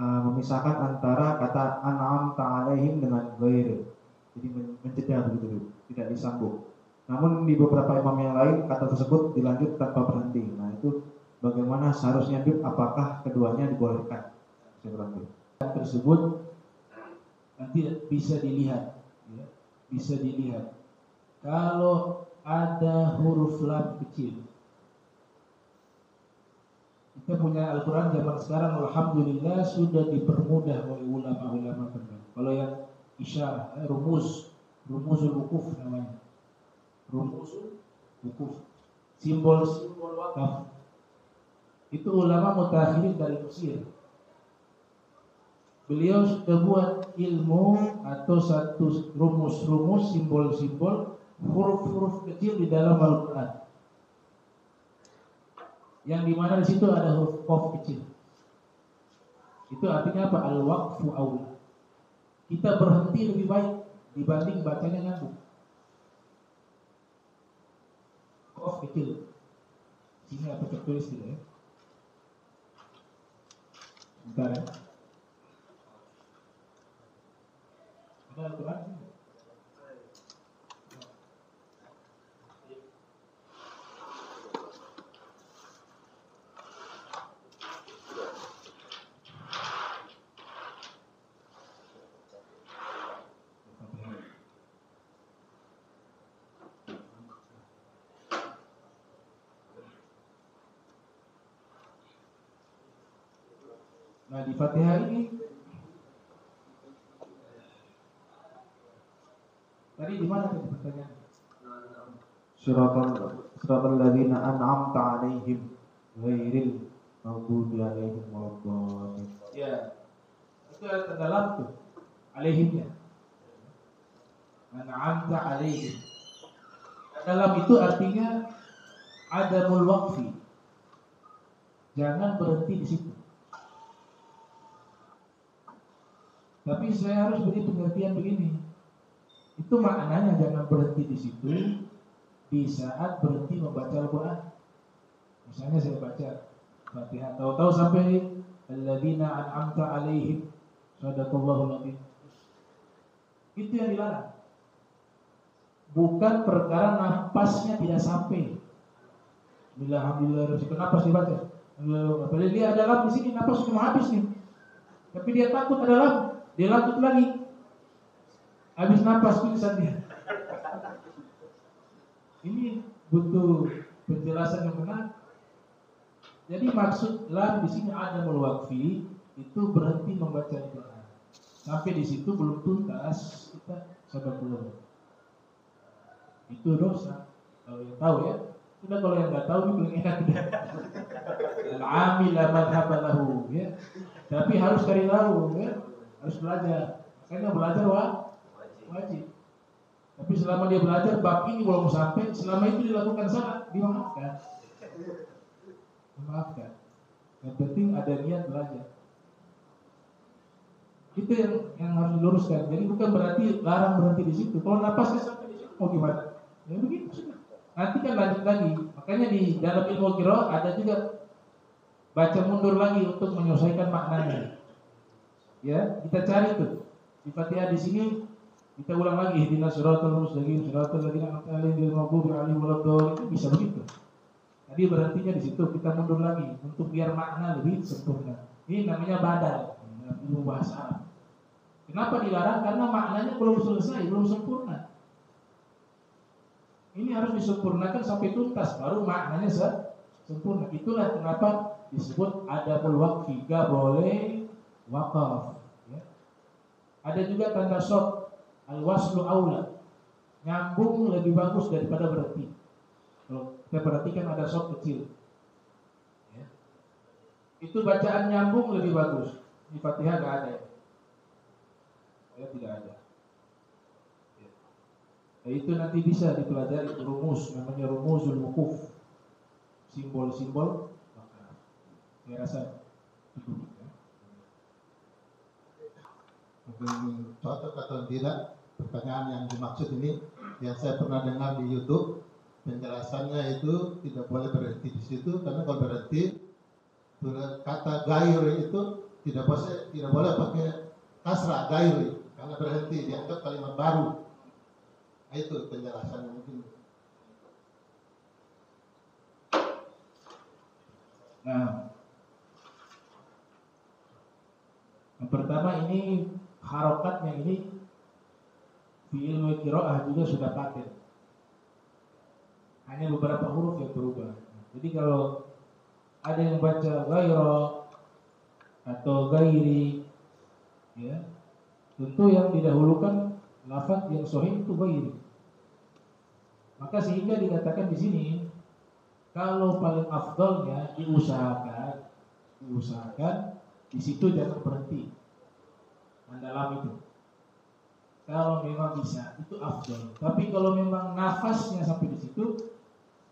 memisahkan antara kata an'amta 'alaihim dengan ghair. Jadi menjeda begitu, tidak disambung. Namun di beberapa imam yang lain kata tersebut dilanjut tanpa berhenti. Nah, itu bagaimana seharusnya apakah keduanya dibolehkan? Tersebut nanti bisa dilihat ya. Bisa dilihat kalau ada huruf lam kecil. Kita punya Al-Quran zaman sekarang alhamdulillah sudah dipermudah oleh ulama-ulama. Kalau yang isyarah, rumuzul wukuf namanya. Rumuzul wukuf, simbol-simbol wakaf. Itu ulama mutakhirin dari Mesir. Beliau sudah buat ilmu atau satu rumus-rumus, simbol-simbol, huruf-huruf kecil di dalam Al-Quran. Yang dimana di situ ada huruf qaf kecil. Itu artinya apa? Al-waqfu aula. Kita berhenti lebih baik dibanding bacanya nyambung. Qaf kecil. Sini apa tertulis tidak ya? Bentar ya. Ada Al-Quran? Nah di Fatihah ini tadi di mana tadi pertanyaan? Suratul ladzina an'amta 'alaihim ghairil maghdubi 'alaihim waladdallin. Ya, itu ada dalam tuh alaihimnya. An'amta 'alaihim. Dalam itu artinya adamul waqfi. Jangan berhenti di situ. Tapi saya harus beri pengertian begini. Itu maknanya jangan berhenti di situ di saat berhenti membaca Al-Quran. Misalnya saya baca Fatihah, tahu-tahu sampai alladzina an'amta 'alaihim sadaqallahul azim. Itu yang dilarang. Bukan perkara nafasnya tidak sampai. Alhamdulillah, napas dibaca. Padahal dia ada lam di sini, napas sudah mau habis nih. Tapi dia takut ada lam. Dia lanjut lagi, habis napas pingsan dia. Ini butuh penjelasan yang benar. Jadi maksud lam di sini ada waqfi itu berhenti membaca Al-Quran. Sampai di situ belum tuntas kita sabar dulu. Itu dosa. Kalau yang tahu ya. Sudah kalau yang nggak tahu ini paling enak. Al-amil madhaba lahu ya. Tapi harus cari tahu ya. Harus belajar. Makanya belajar wajib. Tapi selama dia belajar bab ini belum sampai, selama itu dilakukan salah, dimaafkan. Yang penting ada niat belajar. Itu yang harus diluruskan. Jadi bukan berarti larang berhenti di situ. Kalau napasnya sampai di situ mau gimana? Ya begitu sudah. Nanti kan lanjut lagi. Makanya di dalam ilmu qiraah ada juga baca mundur lagi untuk menyelesaikan maknanya. Ya, kita cari tuh. Di Fatihah di sini kita ulang lagi ihdinas siratal mustaqim siratal ladzina an'amta 'alaihim ghairil maghdubi 'alaihim waladdallin. Itu bisa begitu. Tadi berhentinya di situ, kita mundur lagi untuk biar makna lebih sempurna. Ini namanya badal dalam ilmu bahasa Arab. Kenapa dilarang? Karena maknanya belum selesai, belum sempurna. Ini harus disempurnakan sampai tuntas, baru maknanya sempurna. Itulah kenapa disebut adabul waqfi, gak boleh wakaf. Ya. Ada juga tanda shot, al-waslu aula, nyambung lebih bagus daripada berhenti. Kalau kita perhatikan ada shot kecil, ya. Itu bacaan nyambung lebih bagus. Di Fatihah gak ada, ya tidak ada. Nah, itu nanti bisa dipelajari rumus, namanya rumuzul wukuf, simbol-simbol. Saya rasa cukup. Mungkin cocok atau tidak pertanyaan yang dimaksud ini yang saya pernah dengar di YouTube, penjelasannya itu tidak boleh berhenti di situ karena kalau berhenti kata gairi itu tidak boleh pakai kasrah gairi karena berhenti dianggap kalimat baru. Nah, itu penjelasannya mungkin. Nah, yang pertama ini harokatnya ini di ilmu qiraah juga sudah paten. Hanya beberapa huruf yang berubah. Jadi kalau ada yang baca ghaira atau gairi, ya, tentu yang didahulukan lafaz yang sahih itu gairi. Maka sehingga dikatakan di sini kalau paling afdalnya diusahakan di situ jangan berhenti mendalam itu. Kalau memang bisa itu afdal. Tapi kalau memang nafasnya sampai di situ,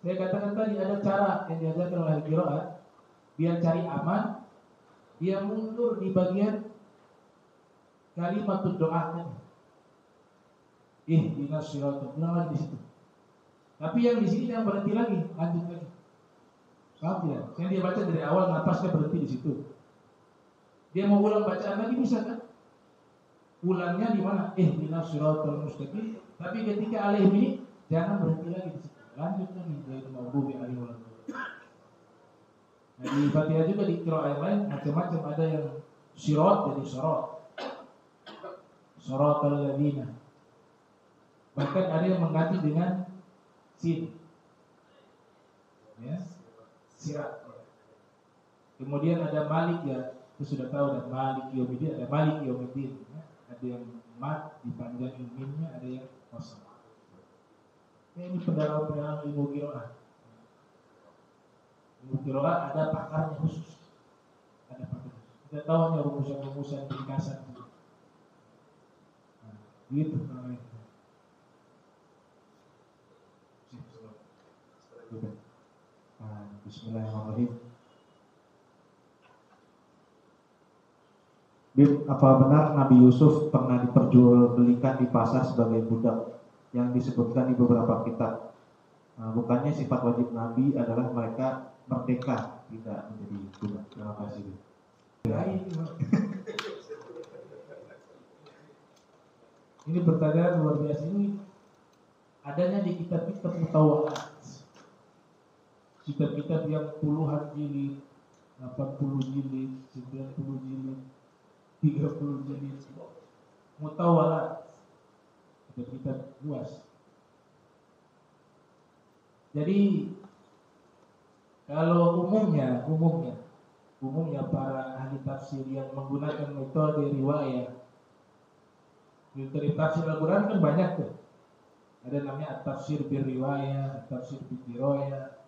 saya katakan tadi ada cara yang diajarkan oleh qiraat biar cari aman, dia mundur di bagian kalimat doa tadi. Ihdinas siratal, ulang lagi di situ. Tapi yang di sini jangan berhenti lagi, lanjut lagi. Paham tidak? Yang dia baca dari awal napasnya berhenti di situ. Dia mau ulang bacaan lagi bisa kan? Ulangnya di mana? Ihdinas siratal mustaqim. Tapi ketika alaihim ini jangan berhenti lagi di situ. Lanjut lagi dari maghdubi 'alaihim waladdallin. Nah, di Fatihah juga di qiraah yang lain macam-macam, ada yang sirat jadi syarat. Syaratal ladzina. Bahkan ada yang mengganti dengan sin, ya, sirat. Kemudian ada malik, ya, itu sudah tahu, dan malik yaumiddin, ada malik yaumiddin, ya. Ada yang mat dipanjangin mimnya, ada yang kosong. Ya, ini pendalaman ilmu qiraah. Ilmu qiraah ada pakarnya khusus, ada pakar. Kita tahu hanya rumusan-rumusan ringkasan. Nah, gitu namanya. Bismillahirrahmanirrahim. Apa benar Nabi Yusuf pernah diperjualbelikan di pasar sebagai budak yang disebutkan di beberapa kitab? Bukannya sifat wajib Nabi adalah mereka merdeka, tidak menjadi budak. Terima kasih. Ini pertanyaan luar biasa. Ini adanya di kitab-kitab mutawalat. Kitab-kitab yang puluhan jilid, 80 jilid, 90 jilid, 30 jilid, mutawalat, kitab-kitab luas. Jadi Kalau umumnya para ahli tafsir yang menggunakan metode riwayat, metode tafsir Al-Quran kan banyak tuh. Ada namanya at-tafsir bil riwayah, at-tafsir bil dirayah,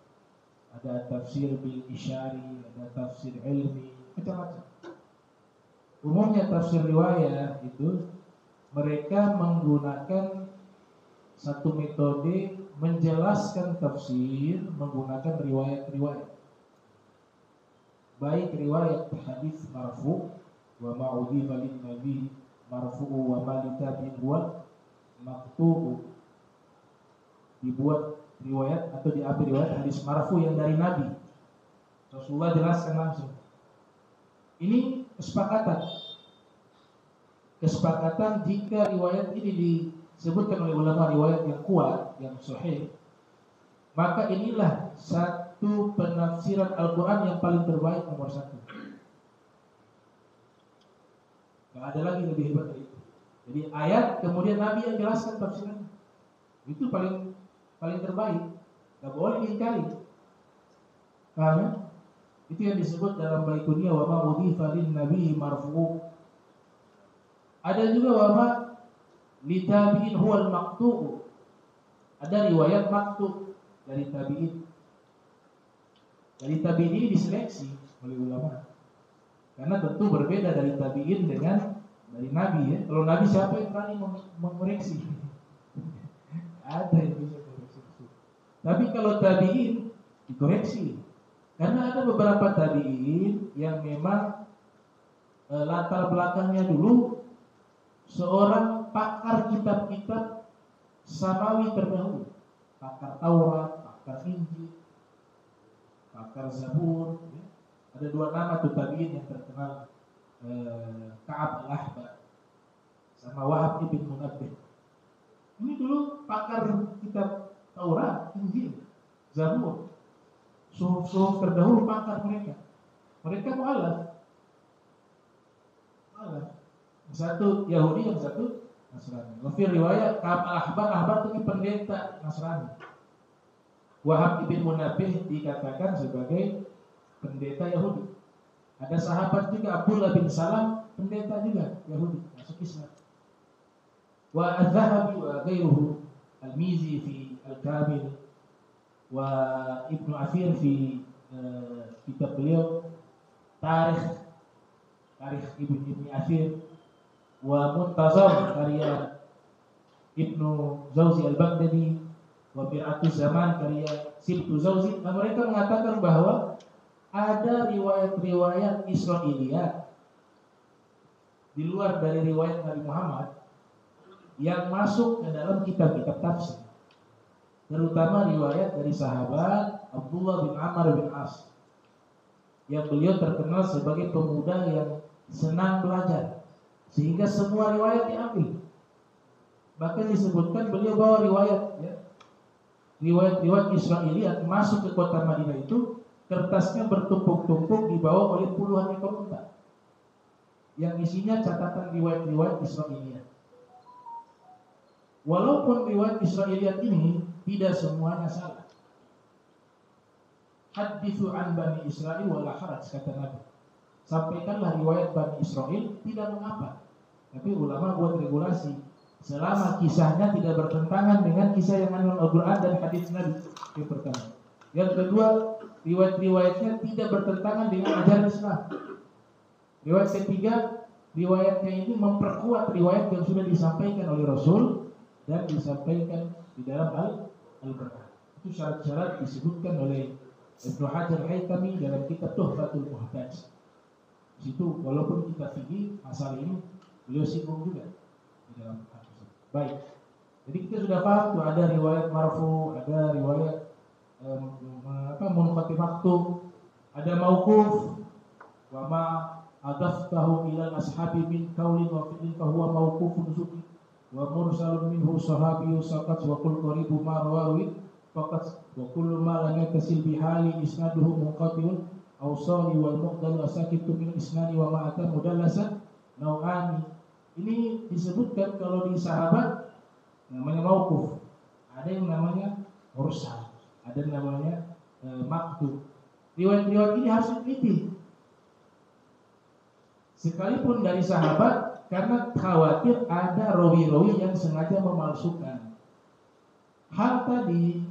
ada at-tafsir bil isyari, ada tafsir ilmi, macam-macam. Umumnya tafsir riwayah itu mereka menggunakan satu metode menjelaskan tafsir menggunakan riwayat-riwayat. Baik riwayat hadis marfu wa ma udhifa lin nabi marfu'u wa ma li tabi'in huwa maqtu'u, dibuat riwayat atau diambil riwayat hadis marfu yang dari Nabi. Rasulullah jelaskan langsung. Ini kesepakatan jika riwayat ini disebutkan oleh ulama riwayat yang kuat, yang sahih, maka inilah satu penafsiran Al-Quran yang paling terbaik, nomor satu. Gak ada lagi lebih hebat dari itu. Jadi ayat kemudian Nabi yang jelaskan tafsirannya, itu paling terbaik, gak boleh diingkari. Paham ya? Itu yang disebut dalam Baikunia wa ma udhifa lin nabi marfu'. Ada juga wa ma li tabi'in huwal maqtu'u. Ada riwayat maqtu' dari tabi'in. Dari tabi'in ini diseleksi oleh ulama. Karena tentu berbeda dari tabi'in dengan dari nabi ya. Kalau nabi siapa yang berani mengoreksi? Ada yang bisa koreksi. Tapi kalau tabi'in dikoreksi. Karena ada beberapa tabi'in yang memang latar belakangnya dulu seorang pakar kitab-kitab samawi terdahulu, pakar Taurat, pakar Injil, pakar Zabur. Ya. Ada dua nama tuh tabi'in yang terkenal, Ka'ab al-Ahbar sama Wahab ibn Munabbih. Ini dulu pakar kitab Taurat, Injil, Zabur. Suhuf terdahulu pakar mereka. Mereka mu'alaf. Yang satu Yahudi, yang satu Nasrani. Wafir riwayat Ka'ab al-Ahbar itu pendeta Nasrani. Wahab ibn Munabbih dikatakan sebagai pendeta Yahudi. Ada sahabat juga Abdullah bin Salam, pendeta juga Yahudi, masuk Islam. Wa az-Zahabi wa ghairuhu al-Mizi fi al-Kamil wa Ibnu Athir fi kitab beliau Tarikh Ibnu Athir wa Muntazam karya Ibnu Jauzi al-Baghdadi wa Mir'atu Zaman karya Sibtu Jauzi. Nah, mereka mengatakan bahwa ada riwayat-riwayat Israiliyat di luar dari riwayat Nabi Muhammad yang masuk ke dalam kitab-kitab tafsir, terutama riwayat dari sahabat Abdullah bin Amr bin As, yang beliau terkenal sebagai pemuda yang senang belajar, sehingga semua riwayat diambil. Bahkan disebutkan beliau bawa riwayat, ya, riwayat Israiliyat masuk ke kota Madinah itu, kertasnya bertumpuk-tumpuk dibawa oleh puluhan ekor unta, yang isinya catatan riwayat-riwayat Israiliyat. Walaupun riwayat Israiliyat ini tidak semuanya salah. Hadithu an Bani Israil wala haraj, kata Nabi. Sampaikanlah riwayat Bani Israil, tidak mengapa. Tapi ulama buat regulasi, selama kisahnya tidak bertentangan dengan kisah yang ada dalam Al-Quran dan hadis Nabi. Yang pertama. Yang kedua, riwayat-riwayatnya tidak bertentangan dengan ajaran Islam. Riwayat ketiga, riwayatnya ini memperkuat riwayat yang sudah disampaikan oleh Rasul dan disampaikan di dalam Al-Quran. Itu syarat-syarat disebutkan oleh Ibnu Hajar al-Haytami dalam kitab Tuhfatul Muhtaj. Di situ walaupun kita fikih masalah ini beliau singgung juga di dalam hadis. Baik. Jadi kita sudah paham tuh ada riwayat marfu, ada riwayat munqati maktub, ada mauquf, wa ma adaftahu ila ashabi min qaulin wa fi'lin fa huwa mauqufun sufi wa mursalun minhu sahabiyyu saqat wa qul qaribu ma rawi faqat wa kullu ma lam yatasil bihali isnaduhu munqati'un aw sali wal muqdal asakitu min isnadi wa ma ata mudallasan nau'ani. Ini disebutkan kalau di sahabat namanya mauquf, ada yang namanya mursal, ada yang namanya maktub. Riwayat-riwayat ini harus diteliti. Sekalipun dari sahabat, karena khawatir ada rawi-rawi yang sengaja memalsukan. Hal tadi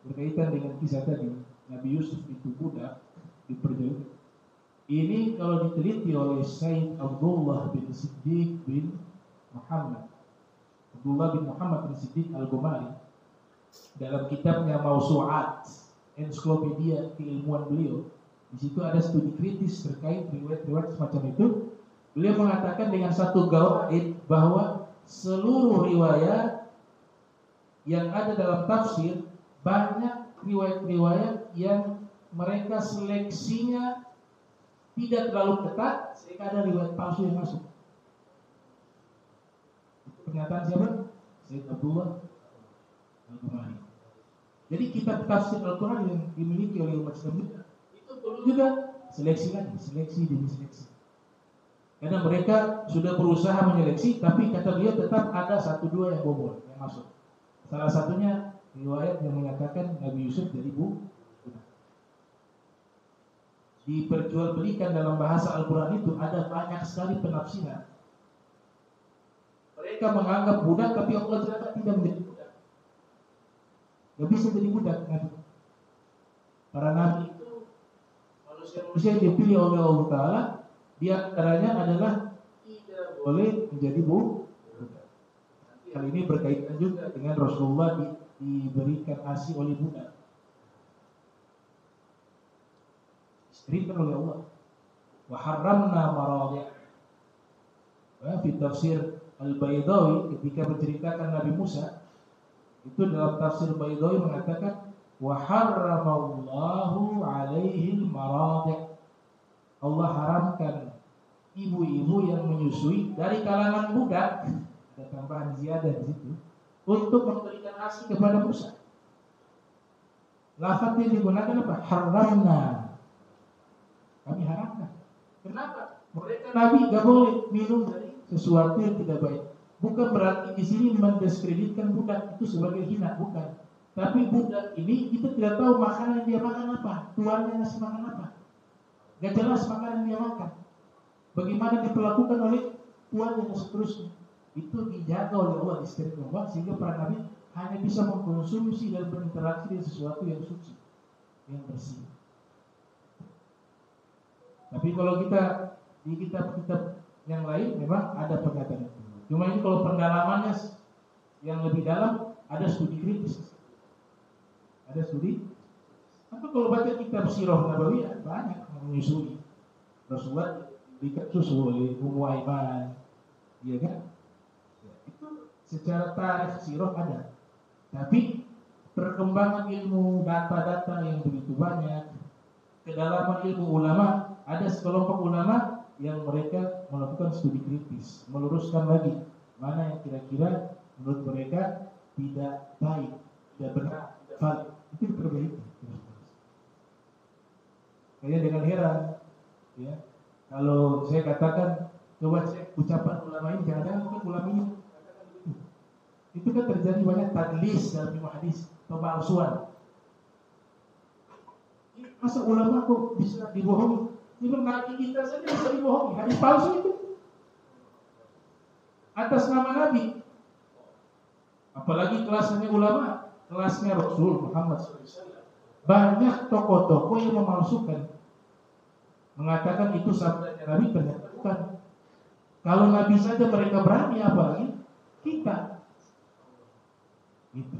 berkaitan dengan kisah tadi, Nabi Yusuf itu budak diperjualkan. Ini kalau diteliti oleh Sayyid Abdullah bin Siddiq bin Muhammad, Abdullah bin Muhammad bin Siddiq Al-Gumari, dalam kitabnya Mausu'at, ensiklopedia keilmuan beliau, di situ ada studi kritis terkait riwayat-riwayat semacam itu. Beliau mengatakan dengan satu gawaid bahwa seluruh riwayat yang ada dalam tafsir, banyak riwayat-riwayat yang mereka seleksinya tidak terlalu ketat sehingga ada riwayat palsu yang masuk. Itu pernyataan siapa? Sayyid Abdullah Al-Ghumari. Jadi kitab tafsir Al-Quran yang dimiliki oleh umat Islam itu perlu juga seleksi lagi, seleksi demi seleksi. Karena mereka sudah berusaha menyeleksi, tapi kata dia tetap ada 1-2 yang bobol, yang masuk. Salah satunya riwayat yang menyatakan Nabi Yusuf jadi budak. Diperjualbelikan dalam bahasa Al-Quran itu ada banyak sekali penafsiran. Mereka menganggap budak, tapi Allah ternyata tidak menjadi budak. Gak bisa jadi budak Nabi. Para nabi itu manusia-manusia yang dipilih oleh Allah Ta'ala. Di antaranya adalah tidak boleh menjadi budak. Hal ini berkaitan juga dengan Rasulullah diberikan ASI oleh budak. Diberikan oleh Allah. Wa harramna maradhi'. Fi tafsir Al-Baydawi ketika menceritakan Nabi Musa, itu dalam tafsir Baydawi mengatakan wa harramallahu 'alaihi al-maradhi'. Allah haramkan ibu-ibu yang menyusui dari kalangan budak, ada tambahan ziyadah di situ, untuk memberikan ASI kepada Musa. Lafaz yang digunakan apa? Haramna. Kami haramkan. Kenapa? Mereka Nabi gak boleh minum dari sesuatu yang tidak baik. Bukan berarti di sini mendiskreditkan budak itu sebagai hina, bukan. Tapi budak ini kita tidak tahu makanan yang dia makan apa, tuannya ngasih makan apa. Gak jelas makanan yang dia makan. Bagaimana diperlakukan oleh tuannya dan seterusnya. Itu dijaga oleh Allah di setiap Allah, sehingga para nabi hanya bisa mengkonsumsi dan berinteraksi dengan sesuatu yang suci, yang bersih. Tapi kalau kita di kitab-kitab yang lain memang ada pernyataan itu. Cuma ini kalau pendalamannya yang lebih dalam, ada studi kritis. Ada studi. Apa kalau baca kitab Sirah Nabawiyah banyak menyusui. Rasulullah diberikan susu oleh Ummu Aiman, iya kan? Itu secara tarikh sirah ada. Tapi perkembangan ilmu data-data yang begitu banyak, kedalaman ilmu ulama, ada sekelompok ulama yang mereka melakukan studi kritis, meluruskan lagi mana yang kira-kira menurut mereka tidak baik, tidak benar, tidak valid, itu diperbaiki. Saya dengan heran, ya, kalau saya katakan coba cek ucapan ulama ini, jangan-jangan bukan ulama ini. Itu kan terjadi banyak tadlis dalam ilmu hadis, pemalsuan. Masa ulama kok bisa dibohongi? Ini nabi kita saja bisa dibohongi, hadis palsu itu atas nama nabi. Apalagi kelasnya ulama, kelasnya Rasul Muhammad SAW. Banyak tokoh-tokoh yang memalsukan, mengatakan itu sabda Nabi, ternyata bukan. Kalau Nabi saja mereka berani, apalagi kita. Gitu.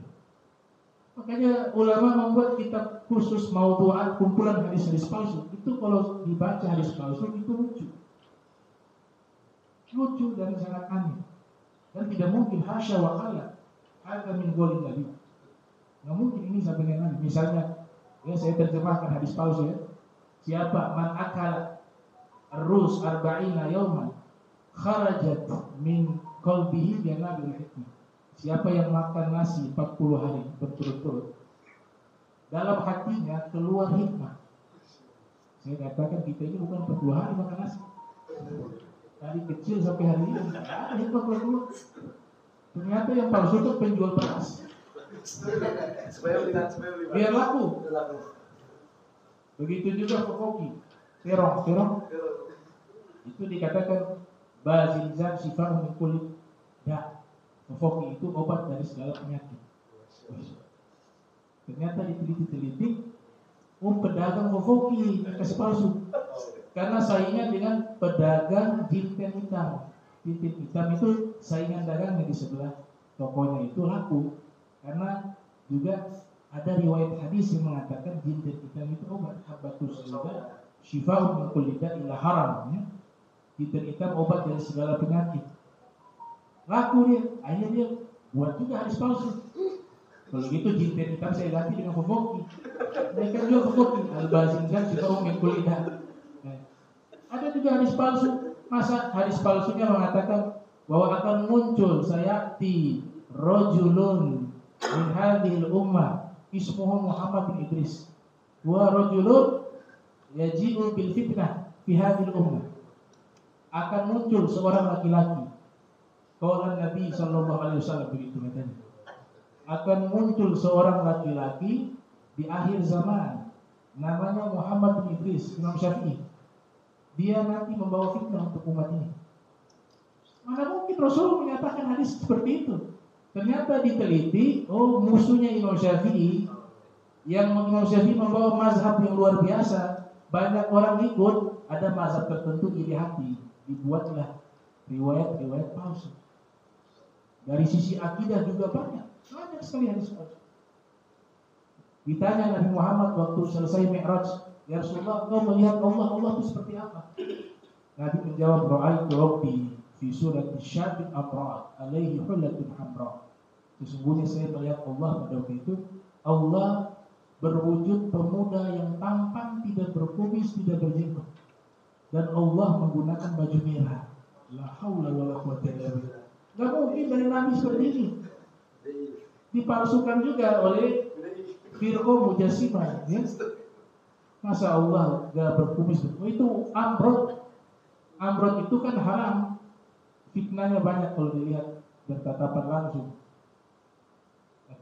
Makanya ulama membuat kitab khusus maudhu'at, kumpulan hadis-hadis palsu. Itu kalau dibaca hadis palsu itu lucu dan sangat aneh. Dan tidak mungkin hasya wa kala ada min qaulin Nabi. Nggak mungkin ini sampai dengan Nabi. Misalnya, ya saya terjemahkan hadis palsu ya. Siapa man akala ar-rus arba'ina yawman kharajat min qalbihi bi nabil hikmah. Siapa yang makan nasi 40 hari berturut-turut, dalam hatinya keluar hikmah. Saya katakan kita ini bukan 40 hari makan nasi. Dari kecil sampai hari ini ada hikmah keluar. Ternyata yang palsu itu penjual beras. Biar laku. Begitu juga fofoki, terong itu dikatakan bazinzan sifar min kulit. Ya, fofoki itu obat dari segala penyakit. Ternyata diteliti, pedagang fofoki kasih palsu. Karena saingan dengan pedagang jinten hitam. Jinten hitam itu saingan dagangnya di sebelah tokonya itu laku. Karena juga ada riwayat hadis yang mengatakan jinten hitam itu obat habatus sauda syifa'un min kulli da'in illa haram. Ya. Jinten hitam obat dari segala penyakit. Laku dia, akhirnya dia buat juga hadis palsu. Kalau gitu jinten hitam saya ganti dengan fofoki. Mereka juga fofoki. Al-bazinzan syifa'un min kulli da'in. Ada juga hadis palsu. Masa hadis palsunya mengatakan bahwa akan muncul sayati rajulun min hadhil ummah ismuhu Muhammad bin Idris wa rajulun yaji'u bil fitnah fi hadhil ummah. Akan muncul seorang laki-laki. Qala Nabi sallallahu alaihi wasallam begitu katanya. Akan muncul seorang laki-laki di akhir zaman namanya Muhammad bin Idris, Imam Syafi'i. Dia nanti membawa fitnah untuk umat ini. Mana mungkin Rasul menyatakan hadis seperti itu? Ternyata diteliti, musuhnya Imam Syafi'i, yang Imam Syafi'i membawa mazhab yang luar biasa. Banyak orang ikut, ada mazhab tertentu iri hati. Dibuatlah riwayat-riwayat palsu. Dari sisi akidah juga banyak sekali hadis palsu. Ditanya Nabi Muhammad waktu selesai Mi'raj, ya Rasulullah, kau melihat Allah itu seperti apa? Nabi menjawab, ra'aitu Rabbi fi surati syabin amra alaihi hullatun hamra. Sesungguhnya saya melihat Allah pada waktu itu, Allah berwujud pemuda yang tampan, tidak berkumis, tidak berjenggot, dan Allah menggunakan baju merah. La haula wala quwwata illa billah. Gak mungkin dari Nabi seperti ini. Dipalsukan juga oleh firqah Mujassimah, ya? Masa Allah gak berkumis? Itu amrod itu kan haram. Fitnahnya banyak kalau dilihat bertatapan langsung.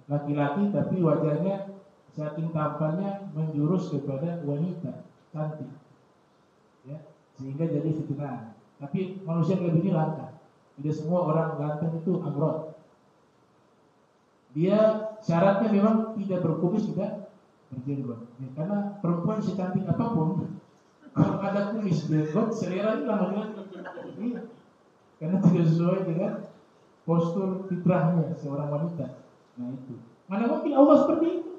Laki-laki tapi wajahnya saking tampannya menjurus kepada wanita cantik, ya, sehingga jadi fitnah. Tapi manusia kayak begini langka. Tidak semua orang ganteng itu amrod. Dia syaratnya memang tidak berkumis, tidak berjenggot. Ya, karena perempuan secantik apapun, kalau ada kumis jenggot, selera hilang lagi. Karena tidak sesuai dengan postur fitrahnya seorang wanita. Nah itu. Mana mungkin Allah seperti itu?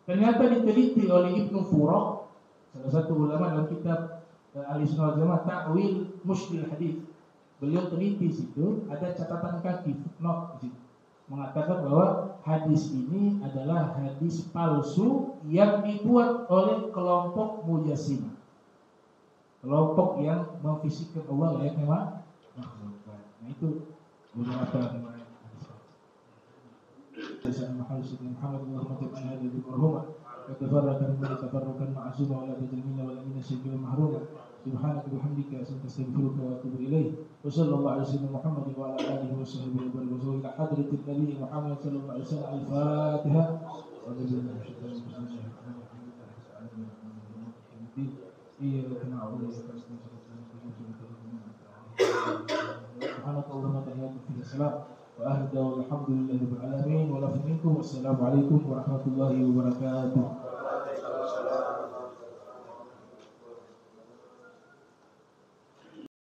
Ternyata diteliti oleh Ibnu Furaq, salah satu ulama dalam kitab Al-Sunnah wal Jamaah Ta'wil Mushkil Hadis. Beliau teliti situ, ada catatan kaki footnote di situ, mengatakan bahwa hadis ini adalah hadis palsu yang dibuat oleh kelompok Mujassimah, kelompok yang memfisikkan Allah layaknya makhluk. Nah itu beberapa hadis. Muhammad Allahumma ja'alna hadhihi marhuma wa tafarraqan min tafarruqan ma'zuma wa la tajmina wa la min syirki mahruma. Subhanaka wa bihamdika astaghfiruka wa atubu ilaik. Wa sallallahu alaihi wasallam Muhammad wa ala alihi wa sahbihi wa sallam ila hadratin nabi Muhammad sallallahu alaihi wasallam. Al-Fatihah. Subhanakallahumma wa bihamdika wa ahda wa alhamdulillahi rabbil alamin wa la minkum. Wassalamu alaikum warahmatullahi wabarakatuh.